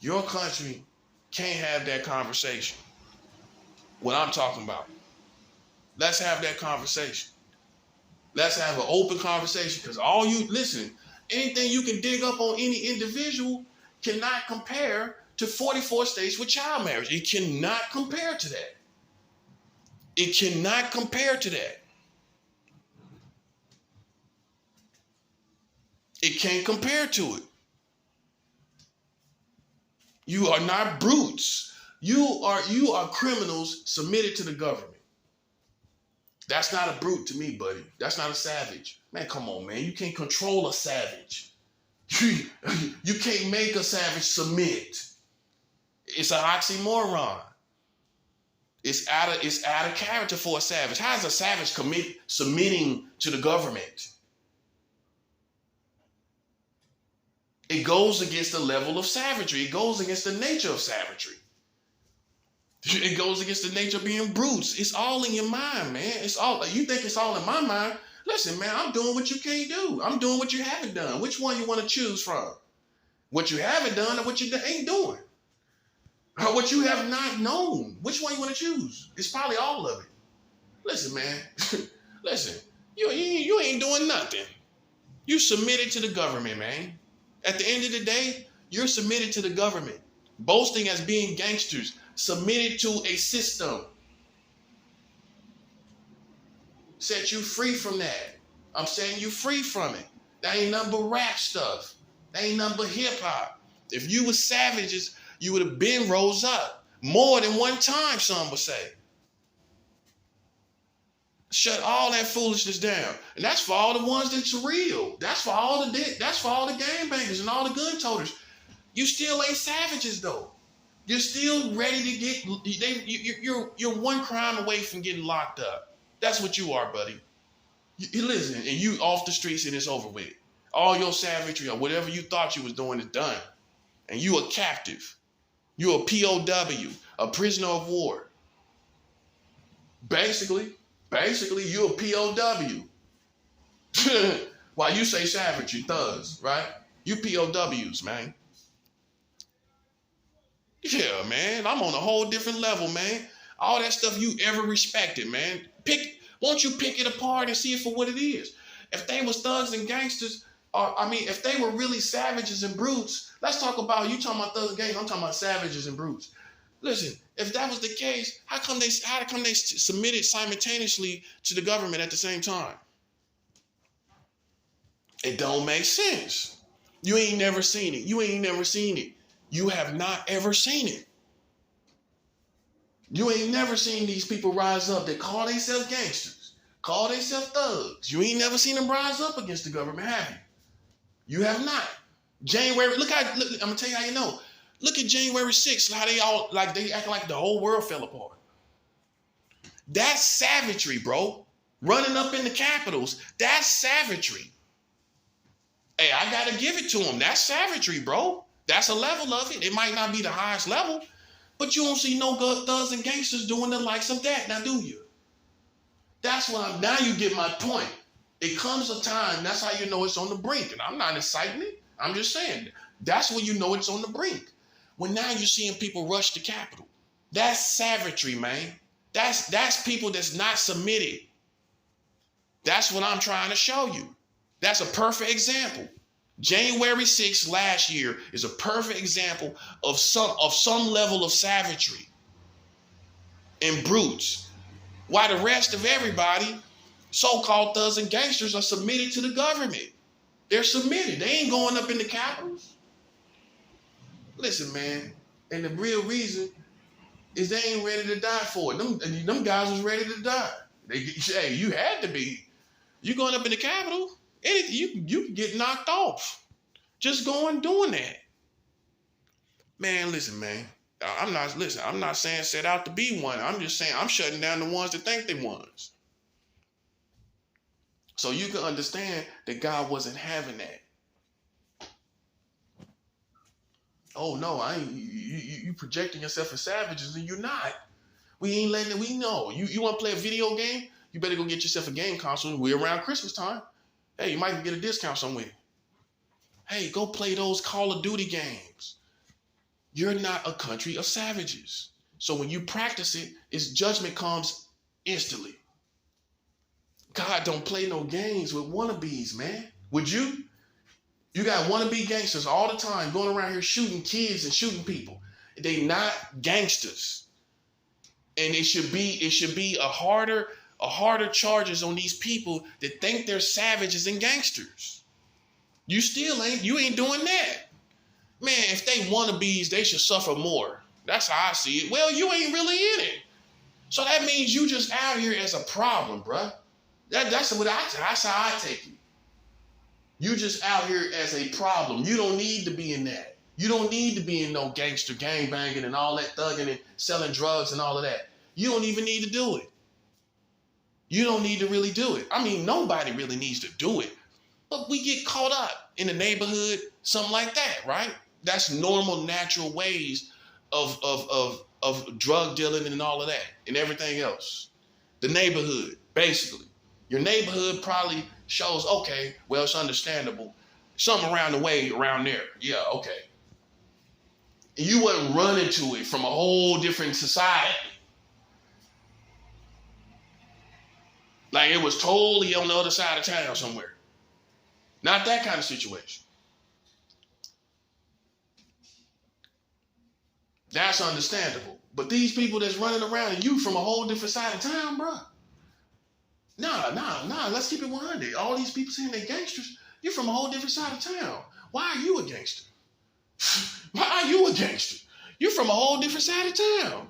Your country can't have that conversation. What I'm talking about. Let's have that conversation. Let's have an open conversation, because anything you can dig up on any individual cannot compare to 44 states with child marriage. It cannot compare to that. It cannot compare to that. It can't compare to it. You are not brutes. You are criminals submitted to the government. That's not a brute to me, buddy. That's not a savage. Man, come on, man. You can't control a savage. You can't make a savage submit. It's an oxymoron. It's out of character for a savage. How is a savage submitting to the government? It goes against the level of savagery. It goes against the nature of savagery. It goes against the nature of being brutes. It's all in your mind, man. It's all, you think it's all in my mind. Listen, man, I'm doing what you can't do. I'm doing what you haven't done. Which one you want to choose from? What you haven't done or what you ain't doing? Or what you have not known? Which one you want to choose? It's probably all of it. Listen, man. Listen, you ain't doing nothing. You submitted to the government, man. At the end of the day, you're submitted to the government. Boasting as being gangsters. Submitted to a system. Set you free from that. I'm setting you free from it. That ain't nothing but rap stuff. That ain't nothing but hip hop. If you were savages, you would have been rose up. More than one time, some would say. Shut all that foolishness down. And that's for all the ones that's real. That's for all the gangbangers and all the gun toters. You still ain't savages though. You're still ready to get, you're one crime away from getting locked up. That's what you are, buddy. You listen, and you off the streets and it's over with. All your savagery or whatever you thought you was doing is done. And you a captive. You a POW, a prisoner of war. Basically, you a POW. While you say savagery, thugs, right? You POWs, man. Yeah, man, I'm on a whole different level, man. All that stuff you ever respected, man. Won't you pick it apart and see it for what it is? If they was thugs and gangsters, if they were really savages and brutes, let's talk about, you talking about thugs and gangsters, I'm talking about savages and brutes. Listen, if that was the case, how come they submitted simultaneously to the government at the same time? It don't make sense. You ain't never seen it. You ain't never seen it. You have not ever seen it. You ain't never seen these people rise up that call themselves gangsters, call themselves thugs. You ain't never seen them rise up against the government, have you? You have not. January, look, I'm gonna tell you how you know. Look at January 6th, how they act like the whole world fell apart. That's savagery, bro. Running up in the capitals, that's savagery. Hey, I gotta give it to them. That's savagery, bro. That's a level of it. It might not be the highest level, but you don't see no thugs and gangsters doing the likes of that, now do you? That's what now you get my point. It comes a time, that's how you know it's on the brink. And I'm not inciting it. I'm just saying, that's when you know it's on the brink. When now you're seeing people rush the Capitol. That's savagery, man. That's people that's not submitted. That's what I'm trying to show you. That's a perfect example. January 6th last year is a perfect example of some level of savagery and brutes. While the rest of everybody, so-called thugs and gangsters, are submitted to the government. They're submitted. They ain't going up in the capitals. Listen, man, and the real reason is they ain't ready to die for it. Them guys was ready to die. Hey, you had to be. You going up in the Capitol, you can get knocked off. Just going doing that. Man, listen, man. I'm not saying set out to be one. I'm just saying I'm shutting down the ones that think they ones. So you can understand that God wasn't having that. Oh no, I ain't. You projecting yourself as savages and you're not. We ain't letting it. We know. You want to play a video game? You better go get yourself a game console. We're around Christmas time. Hey, you might get a discount somewhere. Hey, go play those Call of Duty games. You're not a country of savages. So when you practice it, its judgment comes instantly. God don't play no games with wannabes, man. Would you? You got wannabe gangsters all the time going around here shooting kids and shooting people. They not gangsters. And it should be a harder charges on these people that think they're savages and gangsters. You ain't doing that. Man, if they wannabes, they should suffer more. That's how I see it. Well, you ain't really in it. So that means you just out here as a problem, bruh. That's how I take it. You just out here as a problem. You don't need to be in that. You don't need to be in no gangster gang banging and all that thugging and selling drugs and all of that. You don't even need to do it. You don't need to really do it. I mean, nobody really needs to do it. But we get caught up in the neighborhood, something like that, right? That's normal, natural ways of drug dealing and all of that and everything else. The neighborhood, basically. Your neighborhood probably shows, okay, well, it's understandable. Something around the way, around there. Yeah, okay. And you wasn't running to it from a whole different society. Like it was totally on the other side of town somewhere. Not that kind of situation. That's understandable. But these people that's running around and you from a whole different side of town, bro. Nah. Let's keep it 100. All these people saying they're gangsters. You're from a whole different side of town. Why are you a gangster? Why are you a gangster? You're from a whole different side of town.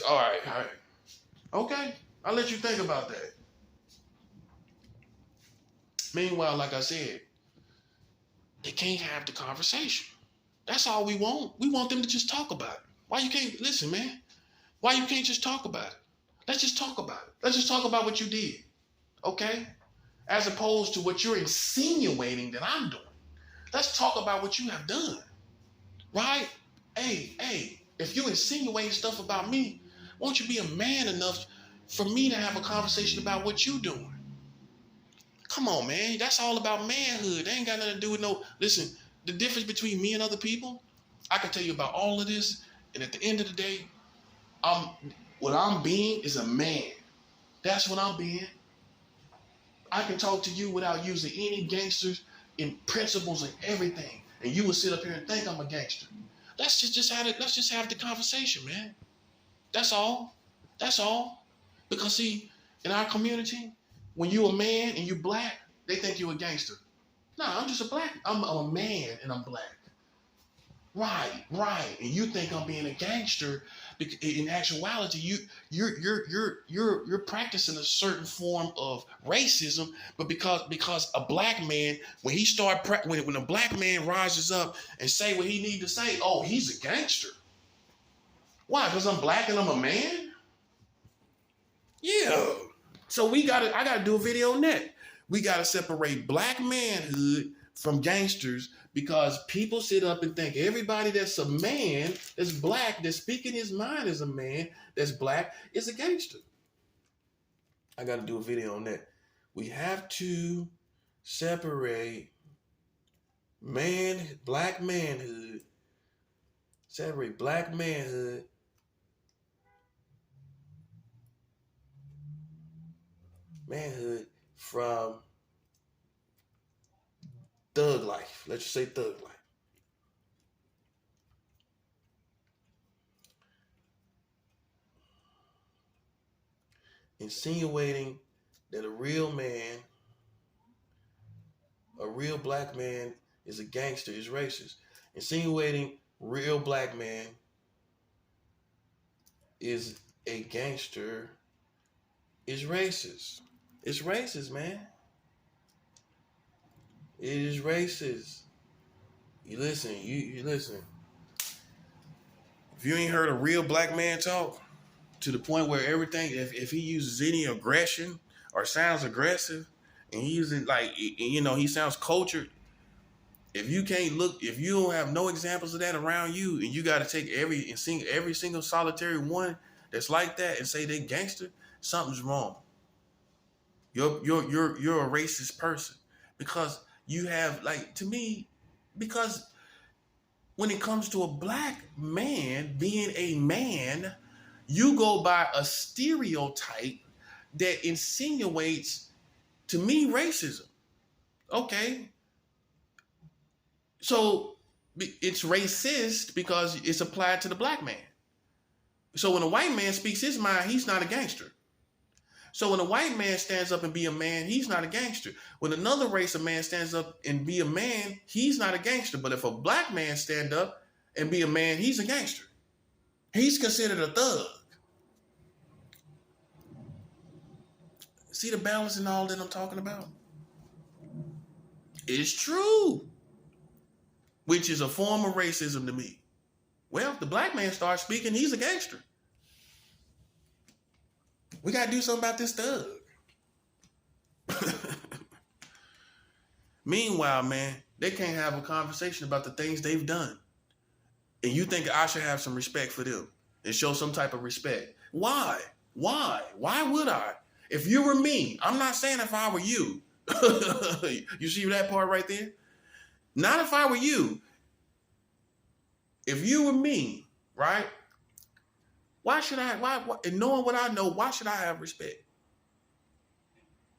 All right. Okay. I'll let you think about that. Meanwhile, like I said, they can't have the conversation. That's all we want. We want them to just talk about it. Why you can't, listen, man, why you can't just talk about it? Let's just talk about it. Let's just talk about what you did, okay? As opposed to what you're insinuating that I'm doing. Let's talk about what you have done, right? Hey, if you insinuate stuff about me, won't you be a man enough for me to have a conversation about what you're doing? Come on, man. That's all about manhood. They ain't got nothing to do with no, listen, the difference between me and other people, I can tell you about all of this, and at the end of the day, what I'm being is a man. That's what I'm being. I can talk to you without using any gangsters and principles and everything, and you will sit up here and think I'm a gangster. Let's just have the conversation, man. That's all. That's all. Because see, in our community, when you a man and you black, they think you a gangster. Nah, I'm just I'm a man and I'm black. Right. And you think I'm being a gangster? In actuality, you're practicing a certain form of racism, but because a black man, when a black man rises up and say what he need to say, oh, he's a gangster. Why? Because I'm black and I'm a man? Yeah. So I gotta do a video on that. We gotta separate black manhood from gangsters, because people sit up and think everybody that's a man, that's black, that's speaking his mind as a man, that's black, is a gangster. I got to do a video on that. We have to separate black manhood from thug life. Let's just say thug life. Insinuating that a real black man is a gangster is racist. Insinuating real black man is a gangster is racist. It's racist, man. It is racist. You listen. If you ain't heard a real black man talk to the point where everything, if he uses any aggression or sounds aggressive, and he uses he sounds cultured. If you don't have no examples of that around you, and you got to take every single solitary one that's like that and say they gangster, something's wrong. You're a racist person, because you have, to me, because when it comes to a black man being a man, you go by a stereotype that insinuates, to me, racism. Okay. So it's racist because it's applied to the black man. So when a white man speaks his mind, he's not a gangster. So when a white man stands up and be a man, he's not a gangster. When another race of man stands up and be a man, he's not a gangster. But if a black man stand up and be a man, he's a gangster. He's considered a thug. See the balance in all that I'm talking about? It's true. which is a form of racism to me. Well, if the black man starts speaking, he's a gangster. We got to do something about this thug. Meanwhile, man, they can't have a conversation about the things they've done. And you think I should have some respect for them and show some type of respect. Why? Why? Why would I? If you were me, I'm not saying if I were you. You see that part right there? Not if I were you. If you were me, right? Why should I, and knowing what I know, why should I have respect?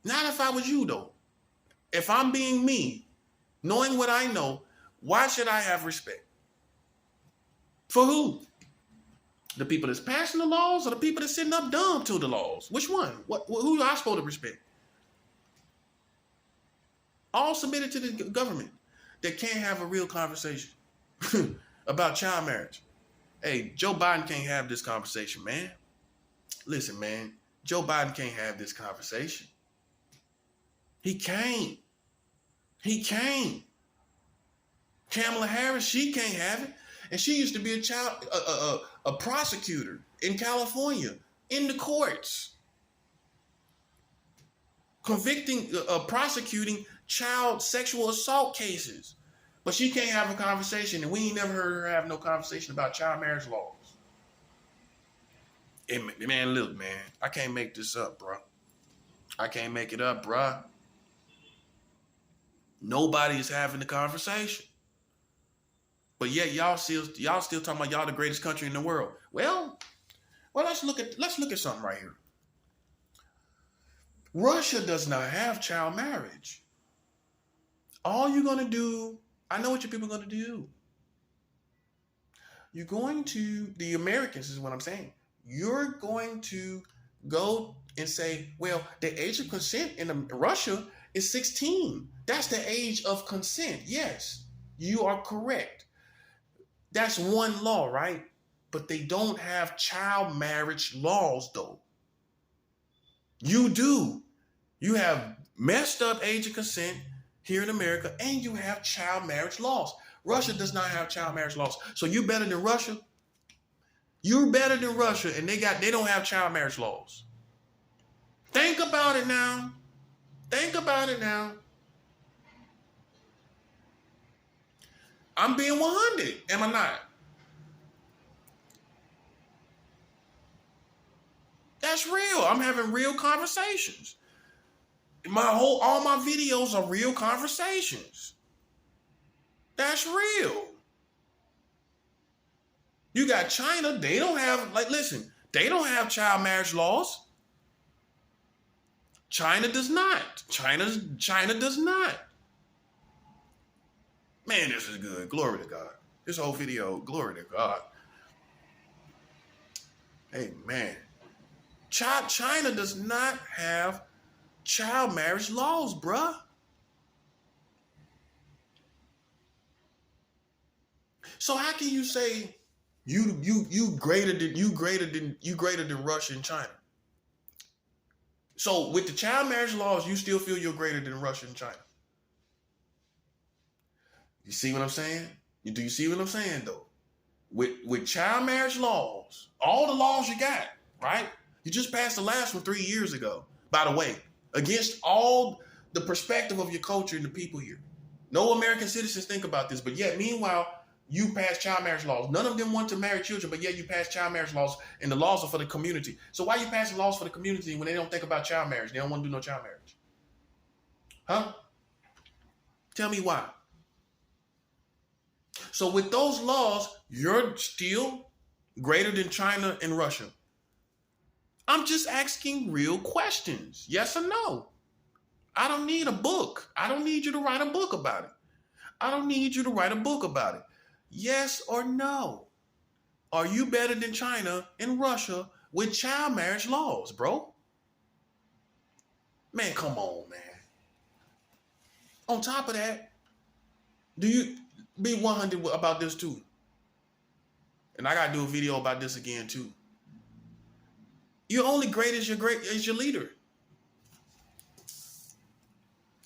Not if I was you, though. If I'm being me, knowing what I know, why should I have respect? For who? The people that's passing the laws or the people that's sitting up dumb to the laws? Which one? Who are I supposed to respect? All submitted to the government that can't have a real conversation about child marriage. Hey, Joe Biden can't have this conversation, man. Listen, man, Joe Biden can't have this conversation. He can't. He can't. Kamala Harris, she can't have it. And she used to be a prosecutor in California, in the courts, prosecuting child sexual assault cases. But she can't have a conversation, and we ain't never heard her have no conversation about child marriage laws. And man, look, man, I can't make this up, bro. I can't make it up, bro. Nobody is having the conversation. But yet y'all still talking about y'all the greatest country in the world. Well, let's look at something right here. Russia does not have child marriage. All you're gonna do, I know what your people are gonna do. You're going to, the Americans is what I'm saying. You're going to go and say, well, the age of consent in Russia is 16. That's the age of consent. Yes, you are correct. That's one law, right? But they don't have child marriage laws, though. You do. You have messed up age of consent here in America, and you have child marriage laws. Russia does not have child marriage laws. So you better than Russia? You're better than Russia, and they don't have child marriage laws. Think about it now. Think about it now. I'm being 100, am I not? That's real. I'm having real conversations. All my videos are real conversations. That's real. You got China, they don't have, they don't have child marriage laws. China does not. China does not. Man, this is good. Glory to God. This whole video, glory to God. Hey, man. China does not have child marriage laws, bruh. So how can you say you greater than Russia and China? So with the child marriage laws, you still feel you're greater than Russia and China? You see what I'm saying? Do you see what I'm saying, though? With child marriage laws, all the laws you got, right? You just passed the last one 3 years ago, by the way, against all the perspective of your culture and the people here. No American citizens think about this, but yet, meanwhile, you passed child marriage laws. None of them want to marry children, but yet you passed child marriage laws, and the laws are for the community. So why are you passing laws for the community when they don't think about child marriage? They don't want to do no child marriage. Huh? Tell me why. So with those laws, you're still greater than China and Russia. I'm just asking real questions. Yes or no? I don't need a book. I don't need you to write a book about it. I don't need you to write a book about it. Yes or no? Are you better than China and Russia with child marriage laws, bro? Man, come on, man. On top of that, do you be 100 about this too? And I gotta do a video about this again too. You're only great as your leader.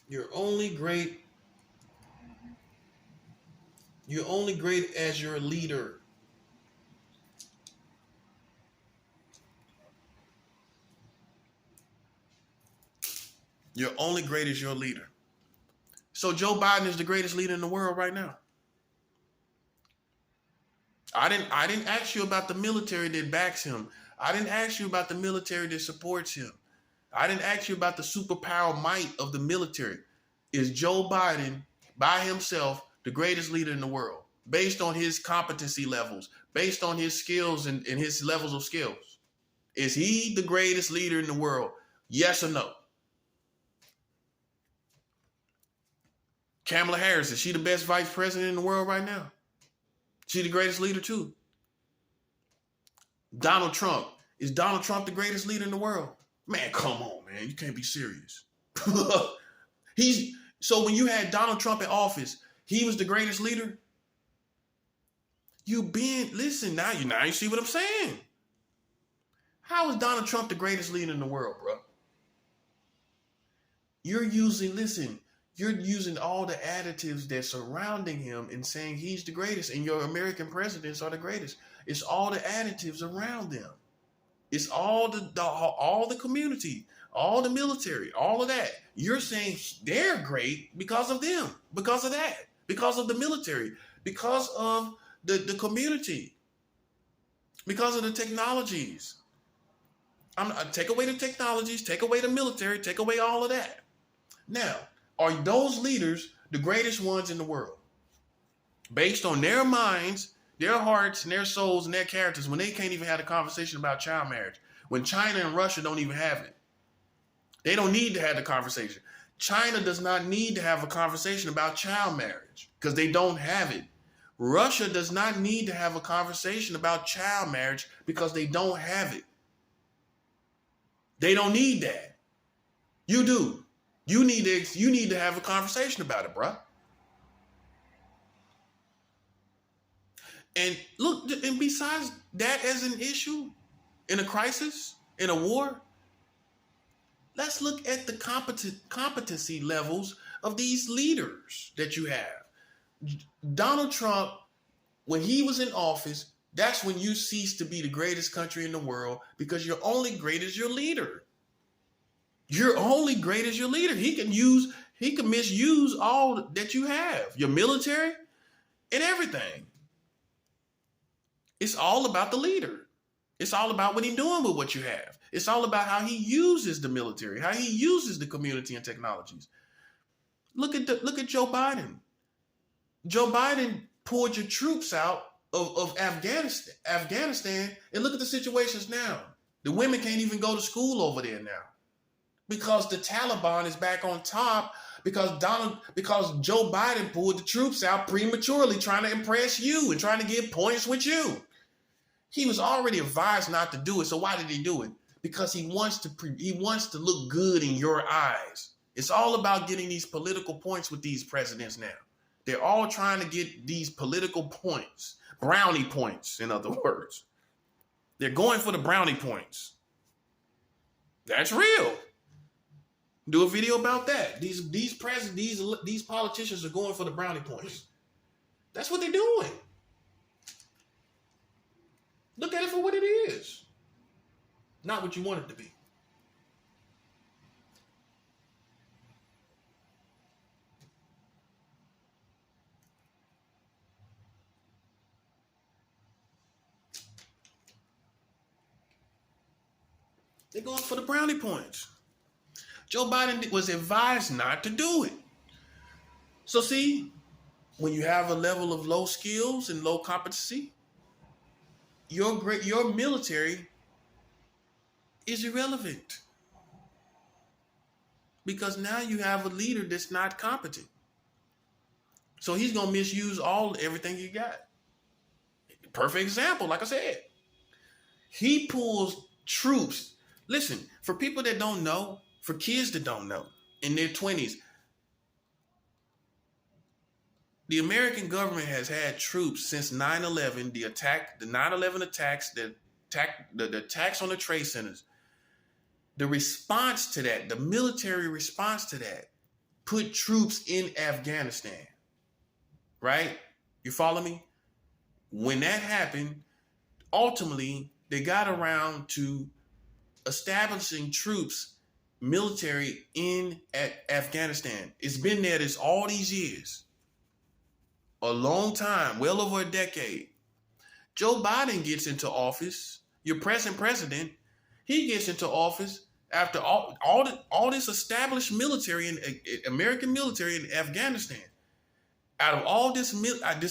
You're only great You're only great as your leader. You're only great as your leader. So Joe Biden is the greatest leader in the world right now. I didn't ask you about the military that backs him. I didn't ask you about the military that supports him. I didn't ask you about the superpower might of the military. Is Joe Biden by himself the greatest leader in the world based on his competency levels, based on his skills and his levels of skills? Is he the greatest leader in the world? Yes or no? Kamala Harris, is she the best vice president in the world right now? She the greatest leader too. Donald Trump, is Donald Trump the greatest leader in the world? Man, come on, man. You can't be serious. So when you had Donald Trump in office, he was the greatest leader? Listen, now you see what I'm saying. How is Donald Trump the greatest leader in the world, bro? You're using all the additives that's surrounding him and saying he's the greatest, and your American presidents are the greatest. It's all the additives around them. It's all the community, all the military, all of that. You're saying they're great because of them, because of that, because of the military, because of the community, because of the technologies. Take away the technologies, take away the military, take away all of that. Now, are those leaders the greatest ones in the world? Based on their minds, their hearts, and their souls, and their characters, when they can't even have a conversation about child marriage, when China and Russia don't even have it. They don't need to have the conversation. China does not need to have a conversation about child marriage because they don't have it. Russia does not need to have a conversation about child marriage because they don't have it. They don't need that. You do. You need to have a conversation about it, bruh. And look, and besides that as an issue, in a crisis, in a war, let's look at the competency levels of these leaders that you have. Donald Trump, when he was in office, that's when you cease to be the greatest country in the world because you're only great as your leader. You're only great as your leader. He can misuse all that you have, your military and everything. It's all about the leader. It's all about what he's doing with what you have. It's all about how he uses the military, how he uses the community and technologies. Look at Joe Biden. Joe Biden poured your troops out of Afghanistan, and look at the situations now. The women can't even go to school over there now because the Taliban is back on top because Joe Biden pulled the troops out prematurely, trying to impress you and trying to get points with you. He was already advised not to do it. So why did he do it? Because he wants to look good in your eyes. It's all about getting these political points with these presidents now. They're all trying to get these political points, brownie points, in other words. They're going for the brownie points. That's real. Do a video about that. These politicians are going for the brownie points. That's what they're doing. Look at it for what it is. Not what you want it to be. They're going for the brownie points. Joe Biden was advised not to do it. So see, when you have a level of low skills and low competency, your military is irrelevant. Because now you have a leader that's not competent. So he's going to misuse everything you got. Perfect example, like I said. He pulls troops. Listen, for people that don't know, for kids that don't know, in their 20s, the American government has had troops since 9/11, the 9/11 attacks, the attacks on the trade centers. The response to that, the military response to that, put troops in Afghanistan, right? You follow me? When that happened, ultimately, they got around to establishing troops, military in Afghanistan. It's been there this all these years, a long time, well over a decade. Joe Biden gets into office, your present president, he gets into office after all this established military in American military in Afghanistan. Out of all this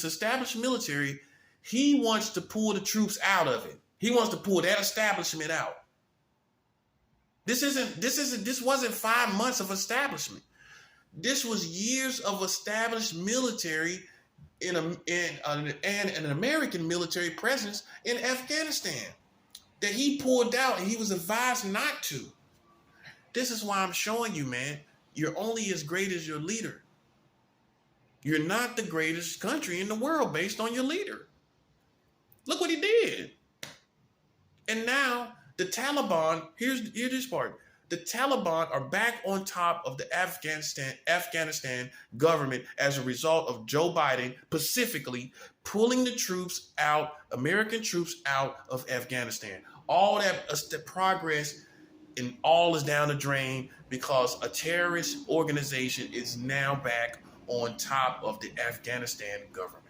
established military, he wants to pull the troops out of it. He wants to pull that establishment out. This wasn't 5 months of establishment. This was years of established military and an American military presence in Afghanistan that he pulled out and he was advised not to. This is why I'm showing you, man, you're only as great as your leader. You're not the greatest country in the world based on your leader. Look what he did. And now the Taliban, here's this part. The Taliban are back on top of the Afghanistan government as a result of Joe Biden specifically pulling the troops out, American troops out of Afghanistan. All that the progress and all is down the drain because a terrorist organization is now back on top of the Afghanistan government.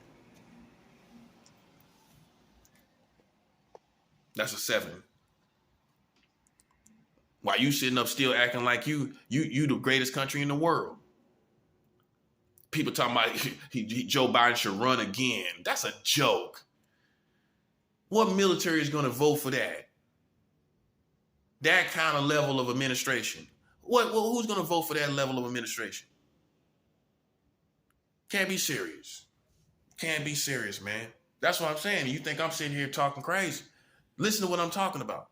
That's a 7. Why you sitting up still acting like you the greatest country in the world? People talking about Joe Biden should run again. That's a joke. What military is going to vote for that? That kind of level of administration. Who's going to vote for that level of administration? Can't be serious. Can't be serious, man. That's what I'm saying. You think I'm sitting here talking crazy? Listen to what I'm talking about.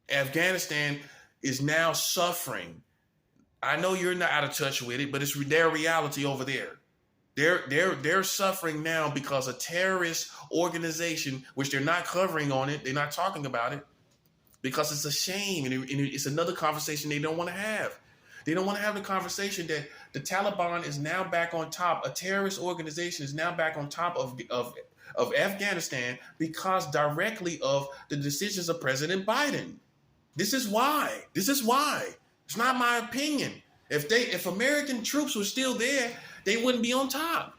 Afghanistan is now suffering. I know you're not out of touch with it, but it's their reality over there. They're suffering now because a terrorist organization, which they're not covering on it, they're not talking about it, because it's a shame and it's another conversation they don't want to have. They don't want to have the conversation that the Taliban is now back on top. A terrorist organization is now back on top of Afghanistan because directly of the decisions of President Biden. This is why. It's not my opinion. If American troops were still there, they wouldn't be on top.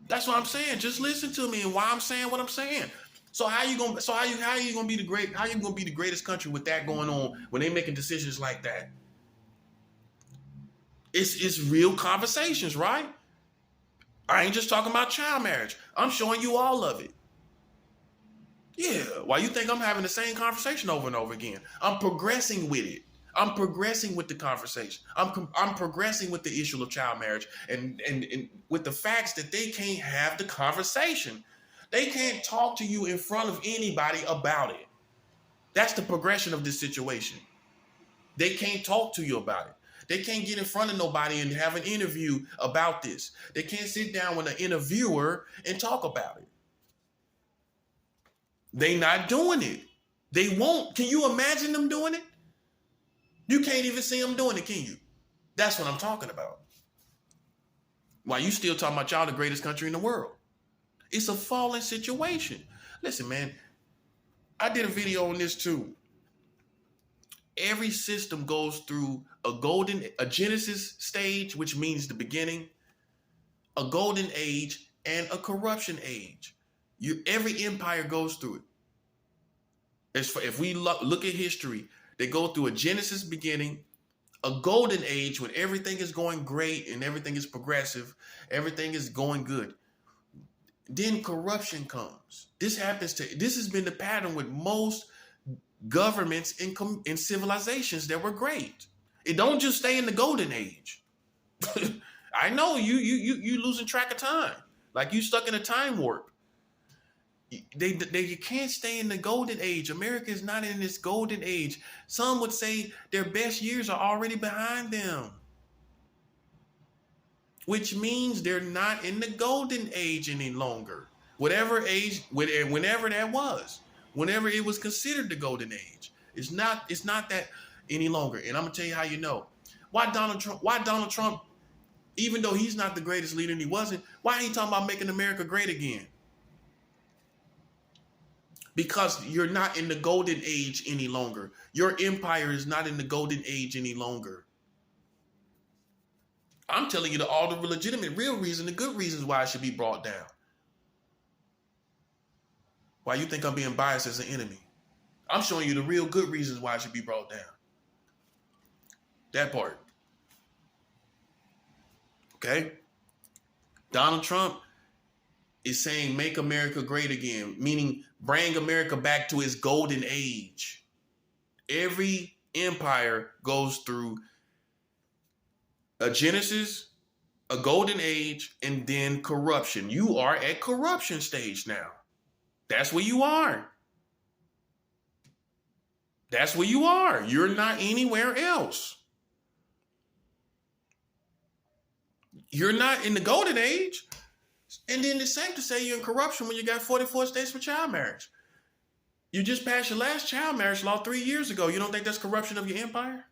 That's what I'm saying. Just listen to me and why I'm saying what I'm saying. So how you gonna be the greatest country with that going on when they making decisions like that? It's real conversations, right? I ain't just talking about child marriage. I'm showing you all of it. Yeah, why you think I'm having the same conversation over and over again? I'm progressing with it. I'm progressing with the conversation. I'm progressing with the issue of child marriage and with the facts that they can't have the conversation. They can't talk to you in front of anybody about it. That's the progression of this situation. They can't talk to you about it. They can't get in front of nobody and have an interview about this. They can't sit down with an interviewer and talk about it. They not doing it. They won't. Can you imagine them doing it? You can't even see them doing it, can you? That's what I'm talking about. Why you still talking about y'all the greatest country in the world? It's a fallen situation. Listen, man, I did a video on this too. Every system goes through a Genesis stage, which means the beginning, a golden age, and a corruption age. Every empire goes through it. If we look at history, they go through a Genesis beginning, a golden age when everything is going great and everything is progressive, everything is going good. Then corruption comes. This has been the pattern with most governments in civilizations that were great. It don't just stay in the golden age. I know you losing track of time. Like you stuck in a time warp. You can't stay in the golden age. America is not in this golden age. Some would say their best years are already behind them, which means they're not in the golden age any longer. Whatever age, whenever that was, whenever it was considered the golden age, it's not that any longer. And I'm gonna tell you how you know. Why Donald Trump? Why Donald Trump, even though he's not the greatest leader and he wasn't, why ain't he talking about making America great again? Because you're not in the golden age any longer. Your empire is not in the golden age any longer. I'm telling you all the legitimate, real reason, the good reasons why it should be brought down. Why you think I'm being biased as an enemy? I'm showing you the real good reasons why it should be brought down. That part. Okay? Donald Trump is saying make America great again, meaning bring America back to its golden age. Every empire goes through a genesis, a golden age, and then corruption. You are at corruption stage now. That's where you are. That's where you are. You're not anywhere else. You're not in the golden age. And then it's safe to say you're in corruption when you got 44 states for child marriage. You just passed your last child marriage law 3 years ago. You don't think that's corruption of your empire?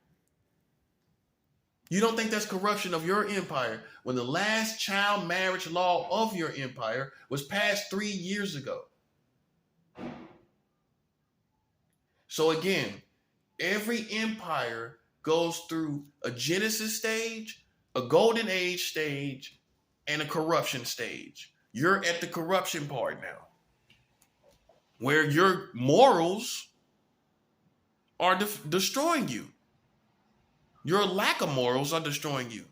You don't think that's corruption of your empire when the last child marriage law of your empire was passed 3 years ago? So again, every empire goes through a genesis stage, a golden age stage, and a corruption stage. You're at the corruption part now, where your morals are destroying you. Your lack of morals are destroying you.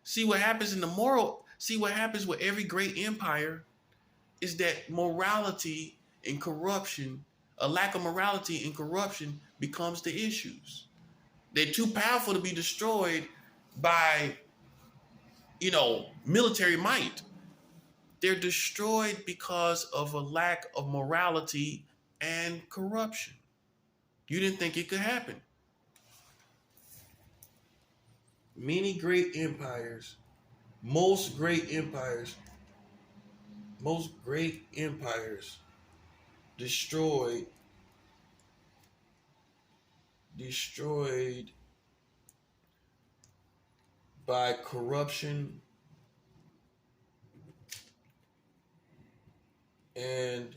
See what happens what happens with every great empire is that morality and corruption, a lack of morality and corruption becomes the issues. They're too powerful to be destroyed by, military might. They're destroyed because of a lack of morality and corruption. You didn't think it could happen. Many great empires, most great empires destroyed by corruption and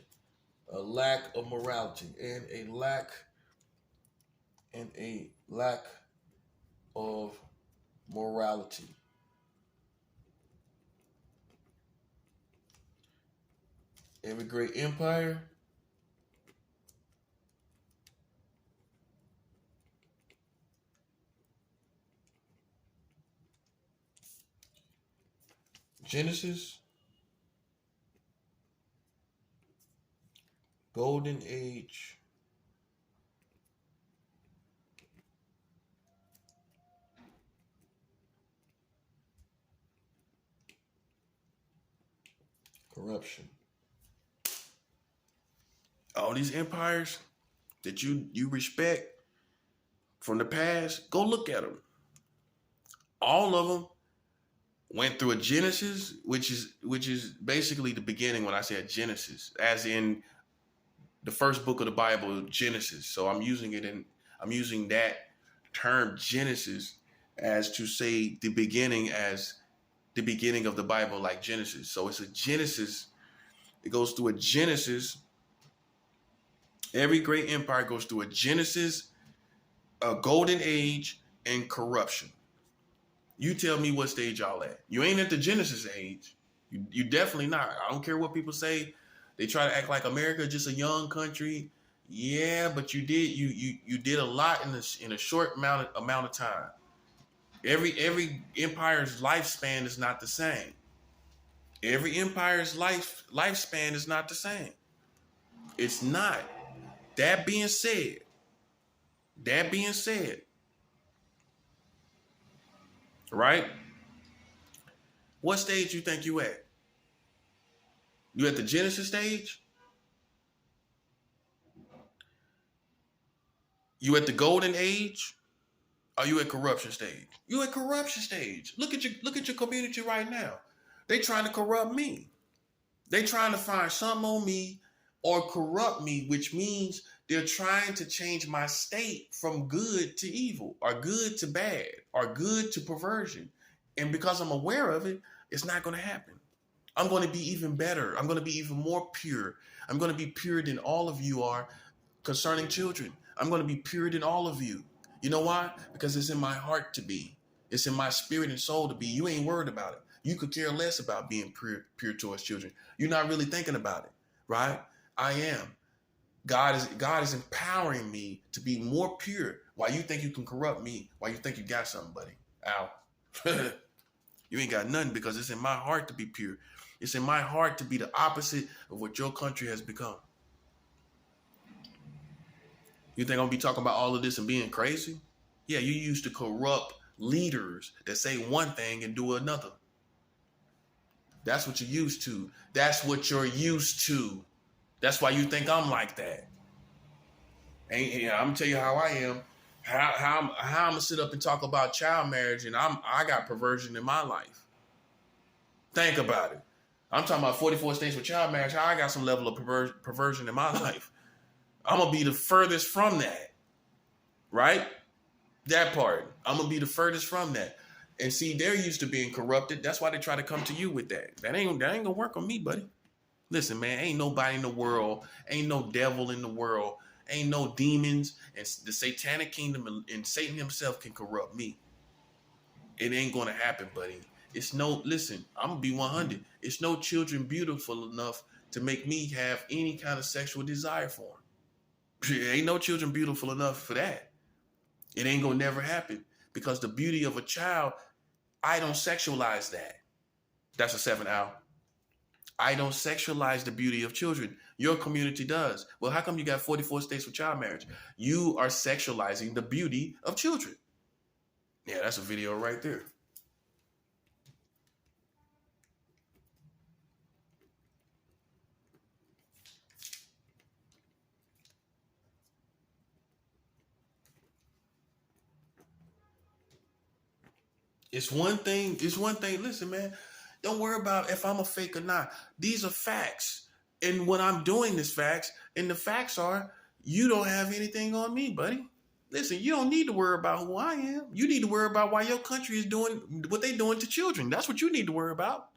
a lack of morality and a lack of morality. Every great empire Genesis, golden age, corruption. All these empires that you respect from the past, go look at them. All of them went through a genesis, which is basically the beginning. When I say a genesis, as in the first book of the Bible, Genesis. So I'm using that term Genesis as to say the beginning, as the beginning of the Bible, like Genesis. So it's a genesis. It goes through a genesis. Every great empire goes through a genesis, a golden age, and corruption. You tell me what stage y'all at. You ain't at the Genesis age. You definitely not. I don't care what people say. They try to act like America just a young country. Yeah, but you did a lot in a short amount of time. Every empire's lifespan is not the same. Every empire's lifespan is not the same. It's not. That being said, right? What stage you think you at? You at the Genesis stage? You at the golden age? Are you at corruption stage? You at corruption stage. Look at your community right now. They trying to corrupt me. They trying to find something on me or corrupt me, which means They're trying to change my state from good to evil, or good to bad, or good to perversion. And because I'm aware of it, it's not going to happen. I'm going to be even better. I'm going to be even more pure. I'm going to be purer than all of you are concerning children. I'm going to be purer than all of you. You know why? Because it's in my heart to be. It's in my spirit and soul to be. You ain't worried about it. You could care less about being pure towards children. You're not really thinking about it, right? I am. God is empowering me to be more pure. Why you think you can corrupt me? Why you think you got something, buddy? Ow. You ain't got nothing, because it's in my heart to be pure. It's in my heart to be the opposite of what your country has become. You think I'm gonna be talking about all of this and being crazy? Yeah, you used to corrupt leaders that say one thing and do another. That's what you're used to. That's what you're used to. That's why you think I'm like that. And I'm gonna tell you how I am. How I'm gonna sit up and talk about child marriage, and I got perversion in my life. Think about it. I'm talking about 44 states with child marriage. How I got some level of perversion in my life. I'm gonna be the furthest from that, right? That part. I'm gonna be the furthest from that. And see, they're used to being corrupted. That's why they try to come to you with that. That ain't gonna work on me, buddy. Listen, man, ain't nobody in the world, ain't no devil in the world, ain't no demons, and the satanic kingdom and Satan himself can corrupt me. It ain't gonna happen, buddy. Listen, I'm gonna be 100. It's no children beautiful enough to make me have any kind of sexual desire for them. Ain't no children beautiful enough for that. It ain't gonna never happen, because the beauty of a child, I don't sexualize that. That's a 7 out. I don't sexualize the beauty of children. Your community does. Well, how come you got 44 states with child marriage? You are sexualizing the beauty of children. Yeah, that's a video right there. It's one thing. Listen, man, don't worry about if I'm a fake or not. These are facts. And when I'm doing this facts, and the facts are, you don't have anything on me, buddy. Listen, you don't need to worry about who I am. You need to worry about why your country is doing what they're doing to children. That's what you need to worry about.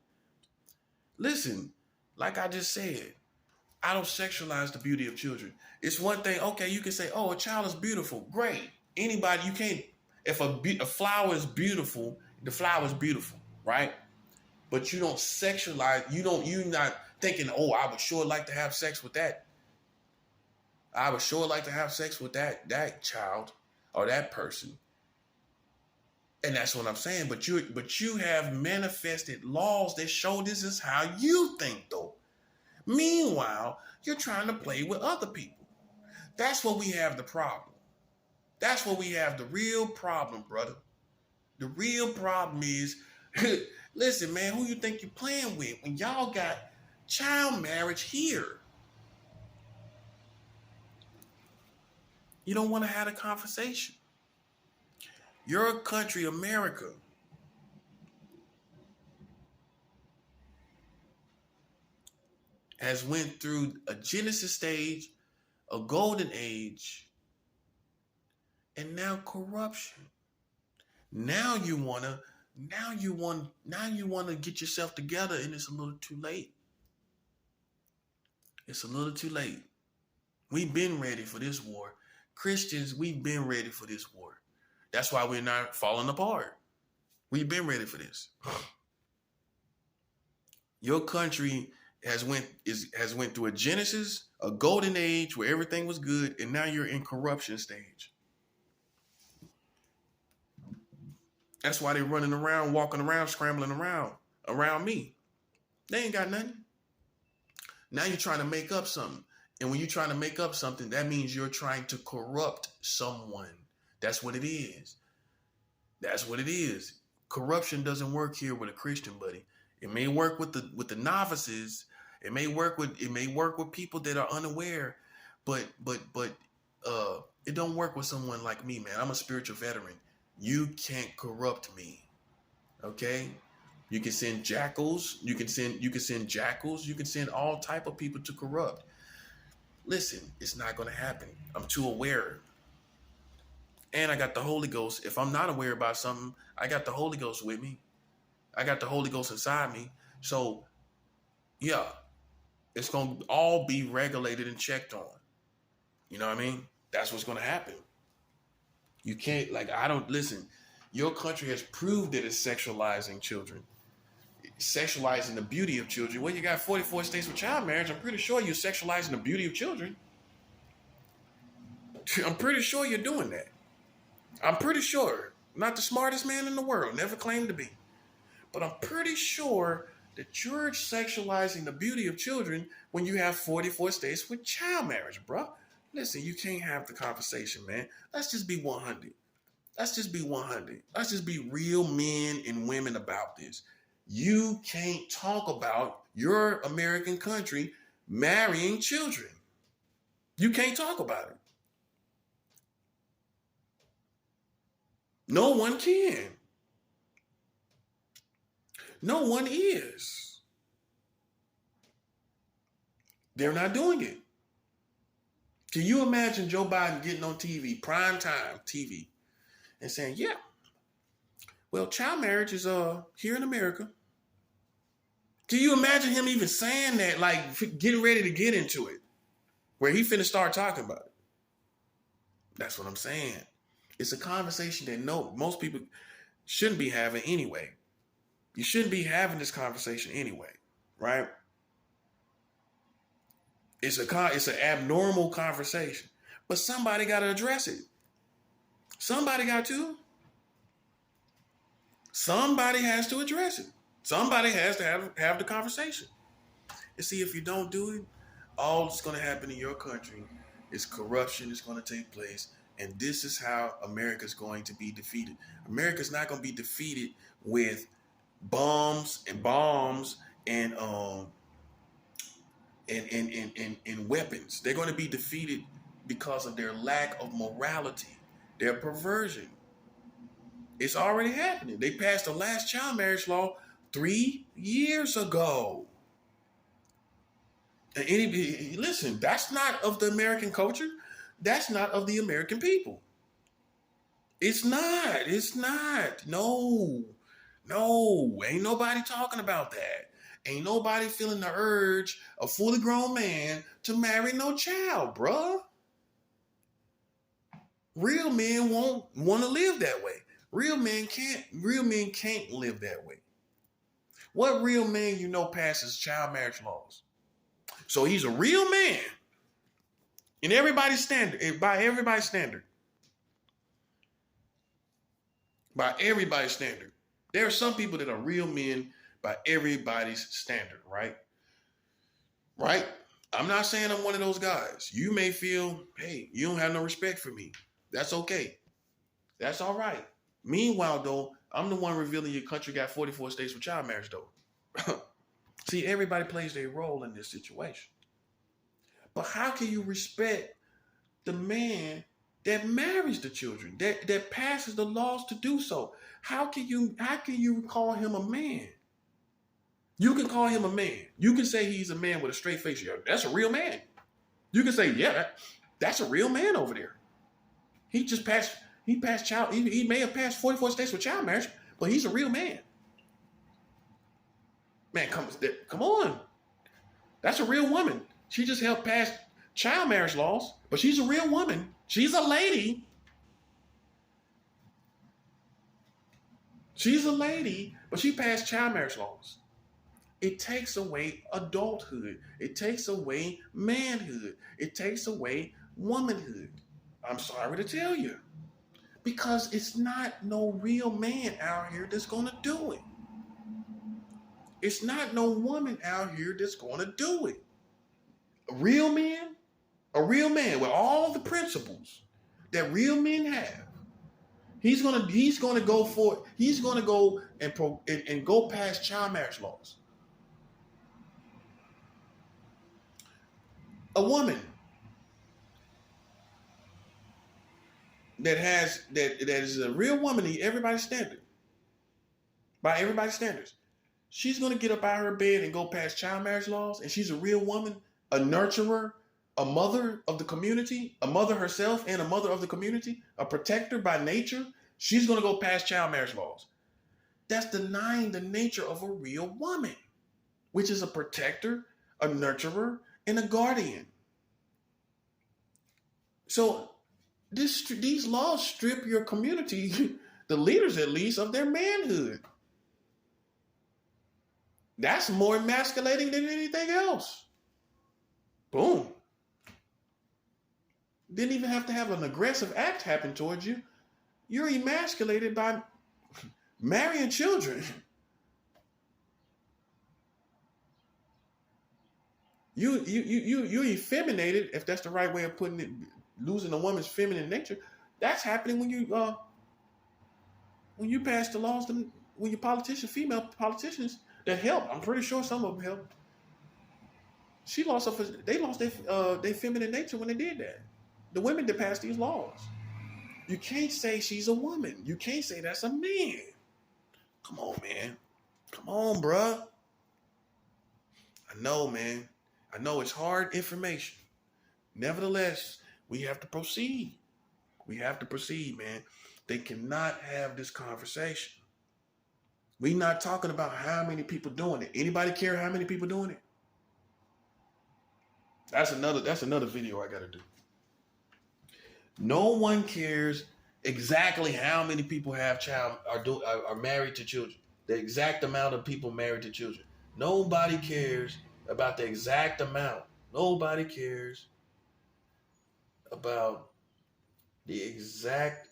Listen, like I just said, I don't sexualize the beauty of children. It's one thing, okay, you can say, oh, a child is beautiful. Great. Anybody, you can't, if a flower is beautiful, the flower is beautiful, right? But you don't sexualize, you're not thinking, oh, I would sure like to have sex with that. I would sure like to have sex with that child or that person. And that's what I'm saying. But you have manifested laws that show this is how you think, though. Meanwhile, you're trying to play with other people. That's where we have the problem. That's where we have the real problem, brother. The real problem is, listen, man, who you think you're playing with when y'all got child marriage here? You don't want to have a conversation. Your country, America, has went through a Genesis stage, a golden age, and now corruption. Now you wanna get yourself together, and it's a little too late. It's a little too late. We've been ready for this war. Christians, we've been ready for this war. That's why we're not falling apart. We've been ready for this. Your country has went through a Genesis, a golden age where everything was good, and now you're in corruption stage. That's why they're running around, walking around, scrambling around me. They ain't got nothing. Now you're trying to make up something. And when you're trying to make up something, that means you're trying to corrupt someone. That's what it is. That's what it is. Corruption doesn't work here with a Christian, buddy. It may work with the novices. It may work with people that are unaware, but it don't work with someone like me, man. I'm a spiritual veteran. You can't corrupt me. Okay? You can send jackals. You can send jackals. You can send all type of people to corrupt. Listen, it's not going to happen. I'm too aware. And I got the Holy Ghost. If I'm not aware about something, I got the Holy Ghost with me. I got the Holy Ghost inside me. So, yeah, it's going to all be regulated and checked on. You know what I mean? That's what's going to happen. You can't, like, I don't, listen, your country has proved that it's sexualizing children, sexualizing the beauty of children. Well, you got 44 states with child marriage. I'm pretty sure you're sexualizing the beauty of children. I'm pretty sure you're doing that. I'm pretty sure. Not the smartest man in the world, never claimed to be. But I'm pretty sure that you're sexualizing the beauty of children when you have 44 states with child marriage, bro. Listen, you can't have the conversation, man. Let's just be 100. Let's just be 100. Let's just be real men and women about this. You can't talk about your American country marrying children. You can't talk about it. No one can. No one is. They're not doing it. Can you imagine Joe Biden getting on TV, primetime TV, and saying, yeah, well, child marriage is here in America. Can you imagine him even saying that, like getting ready to get into it, where he finna start talking about it? That's what I'm saying. It's a conversation that most people shouldn't be having anyway. You shouldn't be having this conversation anyway, right? It's an abnormal conversation, but somebody got to address it. Somebody got to. Somebody has to address it. Somebody has to have the conversation. And see, if you don't do it, all that's going to happen in your country is corruption is going to take place. And this is how America's going to be defeated. America's not going to be defeated with bombs and weapons. They're going to be defeated because of their lack of morality, their perversion. It's already happening. They passed the last child marriage law 3 years ago. And listen, that's not of the American culture. That's not of the American people. It's not. It's not. No. Ain't nobody talking about that. Ain't nobody feeling the urge, a fully grown man, to marry no child, bruh. Real men won't want to live that way. Real men can't live that way. What real man you know passes child marriage laws? So he's a real man. In everybody's standard, by everybody's standard. By everybody's standard. There are some people that are real men by everybody's standard, right? Right? I'm not saying I'm one of those guys. You may feel, hey, you don't have no respect for me. That's okay. That's all right. Meanwhile, though, I'm the one revealing your country got 44 states with child marriage, though. See, everybody plays their role in this situation. But how can you respect the man that marries the children, that passes the laws to do so? How can you call him a man? You can call him a man. You can say he's a man with a straight face. Yeah, that's a real man. You can say, yeah, that's a real man over there. He may have passed 44 states with child marriage, but he's a real man. Man, come on. That's a real woman. She just helped pass child marriage laws, but she's a real woman. She's a lady. She's a lady, but she passed child marriage laws. It takes away adulthood. It takes away manhood. It takes away womanhood. I'm sorry to tell you. Because it's not no real man out here that's going to do it. It's not no woman out here that's going to do it. A real man with all the principles that real men have, he's gonna go and go past child marriage laws. A woman that is a real woman, everybody's standard, by everybody's standards, she's gonna get up out of her bed and go past child marriage laws, and she's a real woman, a nurturer, a mother of the community, a mother herself and a mother of the community, a protector by nature, she's going to go pass child marriage laws. That's denying the nature of a real woman, which is a protector, a nurturer, and a guardian. So these laws strip your community, the leaders at least, of their manhood. That's more emasculating than anything else. Boom. Didn't even have to have an aggressive act happen towards you. You're emasculated by marrying children. You're effeminated, if that's the right way of putting it, losing a woman's feminine nature. That's happening when you pass the laws, when your politicians, female politicians that help. I'm pretty sure some of them help. They lost their feminine nature when they did that. The women that passed these laws. You can't say she's a woman. You can't say that's a man. Come on, man. Come on, bruh. I know, man. I know it's hard information. Nevertheless, we have to proceed. We have to proceed, man. They cannot have this conversation. We're not talking about how many people doing it. Anybody care how many people doing it? That's another video I gotta do. No one cares exactly how many people are married to children. The exact amount of people married to children. Nobody cares about the exact amount. Nobody cares about the exact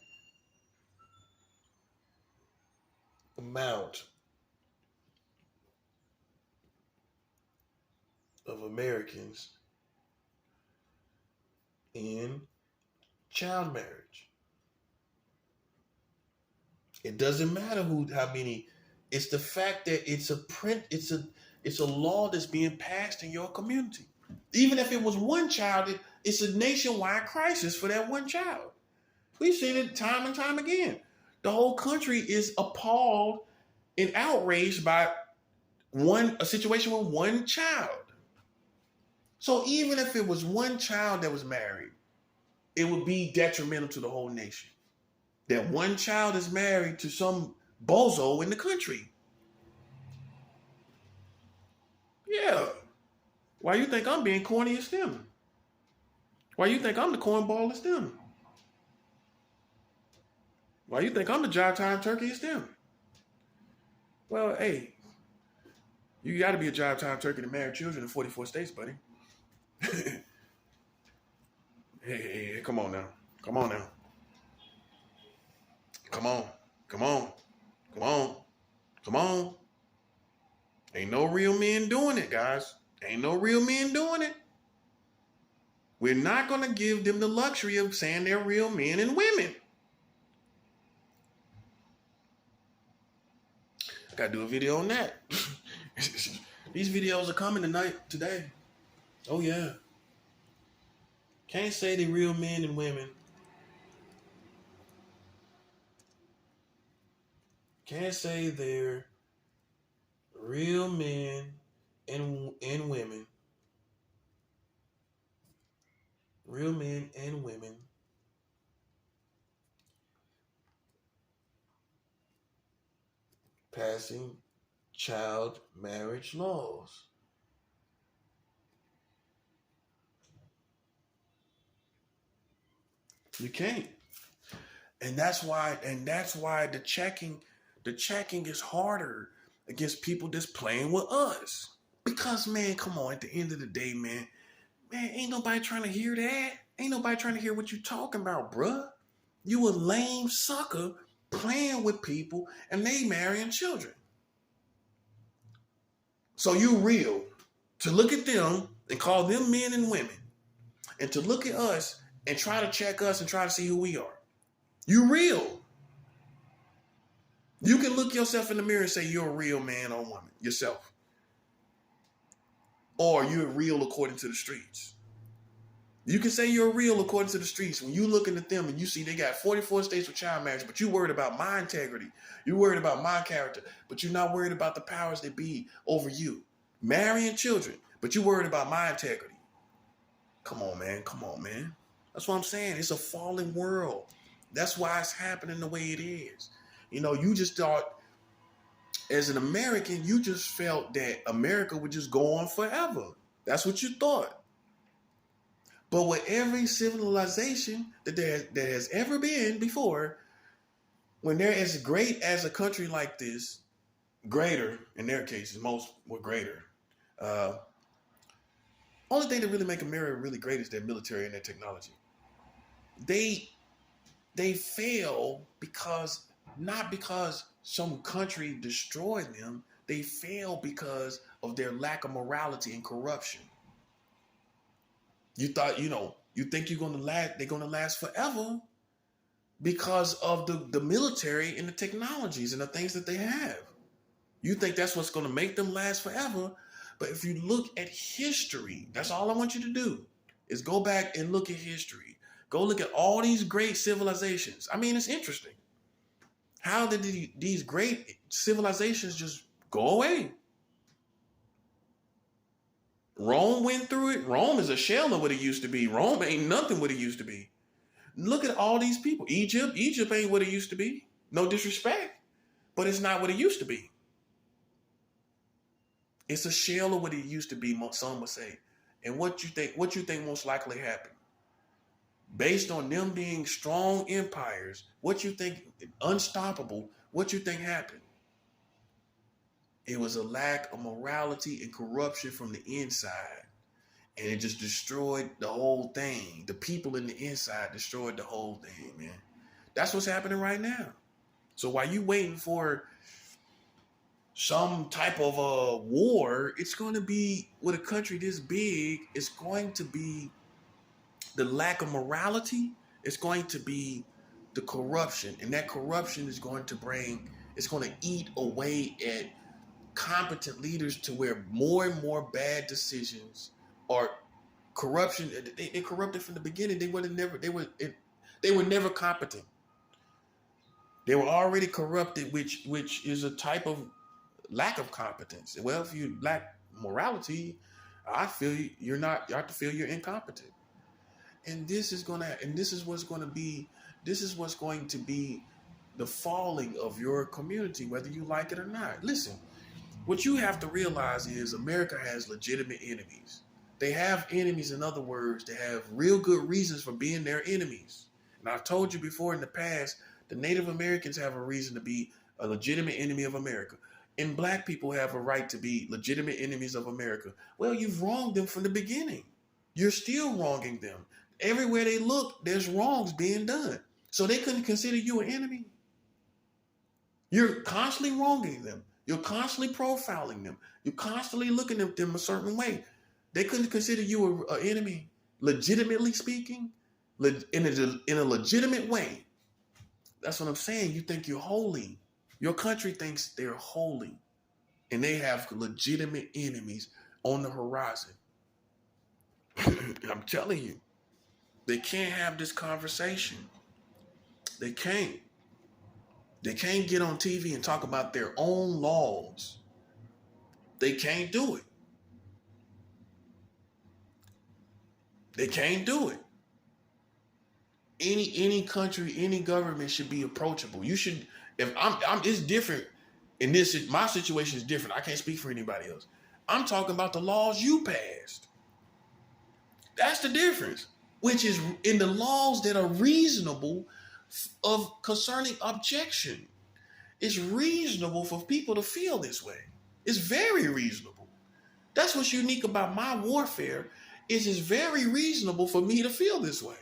amount of Americans in child marriage. It doesn't matter how many. It's the fact that it's a law that's being passed in your community. Even if it was one child, it's a nationwide crisis for that one child. We've seen it time and time again. The whole country is appalled and outraged by a situation with one child. So even if it was one child that was married, it would be detrimental to the whole nation. That one child is married to some bozo in the country. Yeah. Why you think I'm being corny as them? Why you think I'm the cornball as them? Why you think I'm the jive time turkey as them? Well, hey, you got to be a jive time turkey to marry children in 44 states, buddy. Hey, come on now. Come on now. Come on. Come on. Come on. Come on. Ain't no real men doing it, guys. Ain't no real men doing it. We're not going to give them the luxury of saying they're real men and women. I got to do a video on that. These videos are coming today. Oh, yeah. Can't say they're real men and women. Can't say they're real men and women. Real men and women. Passing child marriage laws. You can't. And that's why the checking is harder against people that's playing with us. Because, man, come on, at the end of the day, man, ain't nobody trying to hear that. Ain't nobody trying to hear what you talking about, bruh. You a lame sucker playing with people and they marrying children. So you real to look at them and call them men and women, and to look at us and try to check us and try to see who we are. You real. You can look yourself in the mirror and say you're a real man or woman yourself. Or you're real according to the streets. You can say you're real according to the streets when you looking at them and you see they got 44 states with child marriage, but you worried about my integrity. You worried about my character, but you're not worried about the powers that be over you. Marrying children, but you worried about my integrity. Come on, man. Come on, man. That's what I'm saying. It's a fallen world. That's why it's happening the way it is. You just thought, as an American, you just felt that America would just go on forever. That's what you thought. But with every civilization that has ever been before, when they're as great as a country like this, greater in their cases, most were greater. Only thing that really make America really great is their military and their technology. They fail not because some country destroyed them. They fail because of their lack of morality and corruption. You thought, you think they're gonna last forever because of the military and the technologies and the things that they have. You think that's what's gonna make them last forever. But if you look at history, that's all I want you to do, is go back and look at history. Go look at all these great civilizations. I mean, it's interesting. How did these great civilizations just go away? Rome went through it. Rome is a shell of what it used to be. Rome ain't nothing what it used to be. Look at all these people. Egypt ain't what it used to be. No disrespect, but it's not what it used to be. It's a shell of what it used to be, some would say. And what you think most likely happened? Based on them being strong empires, what you think, unstoppable, what you think happened? It was a lack of morality and corruption from the inside. And it just destroyed the whole thing. The people in the inside destroyed the whole thing, man. That's what's happening right now. So while you waiting for some type of a war, it's going to be, with a country this big, it's going to be the lack of morality. It's going to be the corruption. And that corruption is going to eat away at competent leaders, to where more and more bad decisions or corruption. They corrupted from the beginning. They were never competent. They were already corrupted, which is a type of lack of competence. Well, if you lack morality, I feel you have to feel you're incompetent. And this is what's going to be the falling of your community, whether you like it or not. Listen, what you have to realize is America has legitimate enemies. They have enemies, in other words, they have real good reasons for being their enemies. And I've told you before in the past, the Native Americans have a reason to be a legitimate enemy of America. And black people have a right to be legitimate enemies of America. Well, you've wronged them from the beginning. You're still wronging them. Everywhere they look, there's wrongs being done. So they couldn't consider you an enemy. You're constantly wronging them. You're constantly profiling them. You're constantly looking at them a certain way. They couldn't consider you an enemy, legitimately speaking, in a legitimate way. That's what I'm saying. You think you're holy. Your country thinks they're holy, and they have legitimate enemies on the horizon. I'm telling you, they can't have this conversation. They can't. They can't get on TV and talk about their own laws. They can't do it. They can't do it. Any country, any government should be approachable. You should. If it's different. In this, my situation is different. I can't speak for anybody else. I'm talking about the laws you passed. That's the difference. Which is in the laws that are reasonable of concerning objection. It's reasonable for people to feel this way. It's very reasonable. That's what's unique about my warfare. Is it's very reasonable for me to feel this way.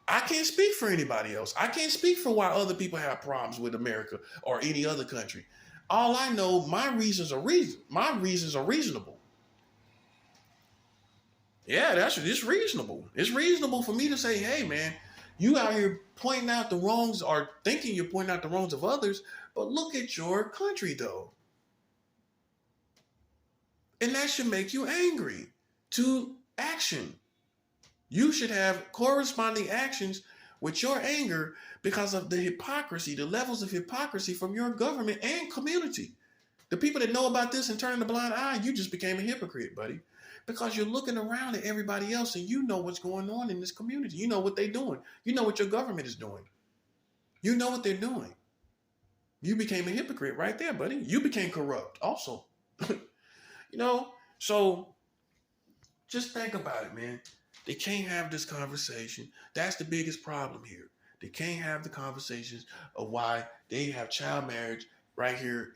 I can't speak for anybody else. I can't speak for why other people have problems with America or any other country. All I know, my reasons are reasonable. Yeah, it's reasonable. It's reasonable for me to say, hey, man, you out here pointing out the wrongs or thinking you're pointing out the wrongs of others, but look at your country, though. And that should make you angry to action. You should have corresponding actions with your anger because of the hypocrisy, the levels of hypocrisy from your government and community. The people that know about this and turn the blind eye, you just became a hypocrite, buddy. Because you're looking around at everybody else and you know what's going on in this community. You know what they're doing. You know what your government is doing. You know what they're doing. You became a hypocrite right there, buddy. You became corrupt also. You know, so just think about it, man. They can't have this conversation. That's the biggest problem here. They can't have the conversations of why they have child marriage right here in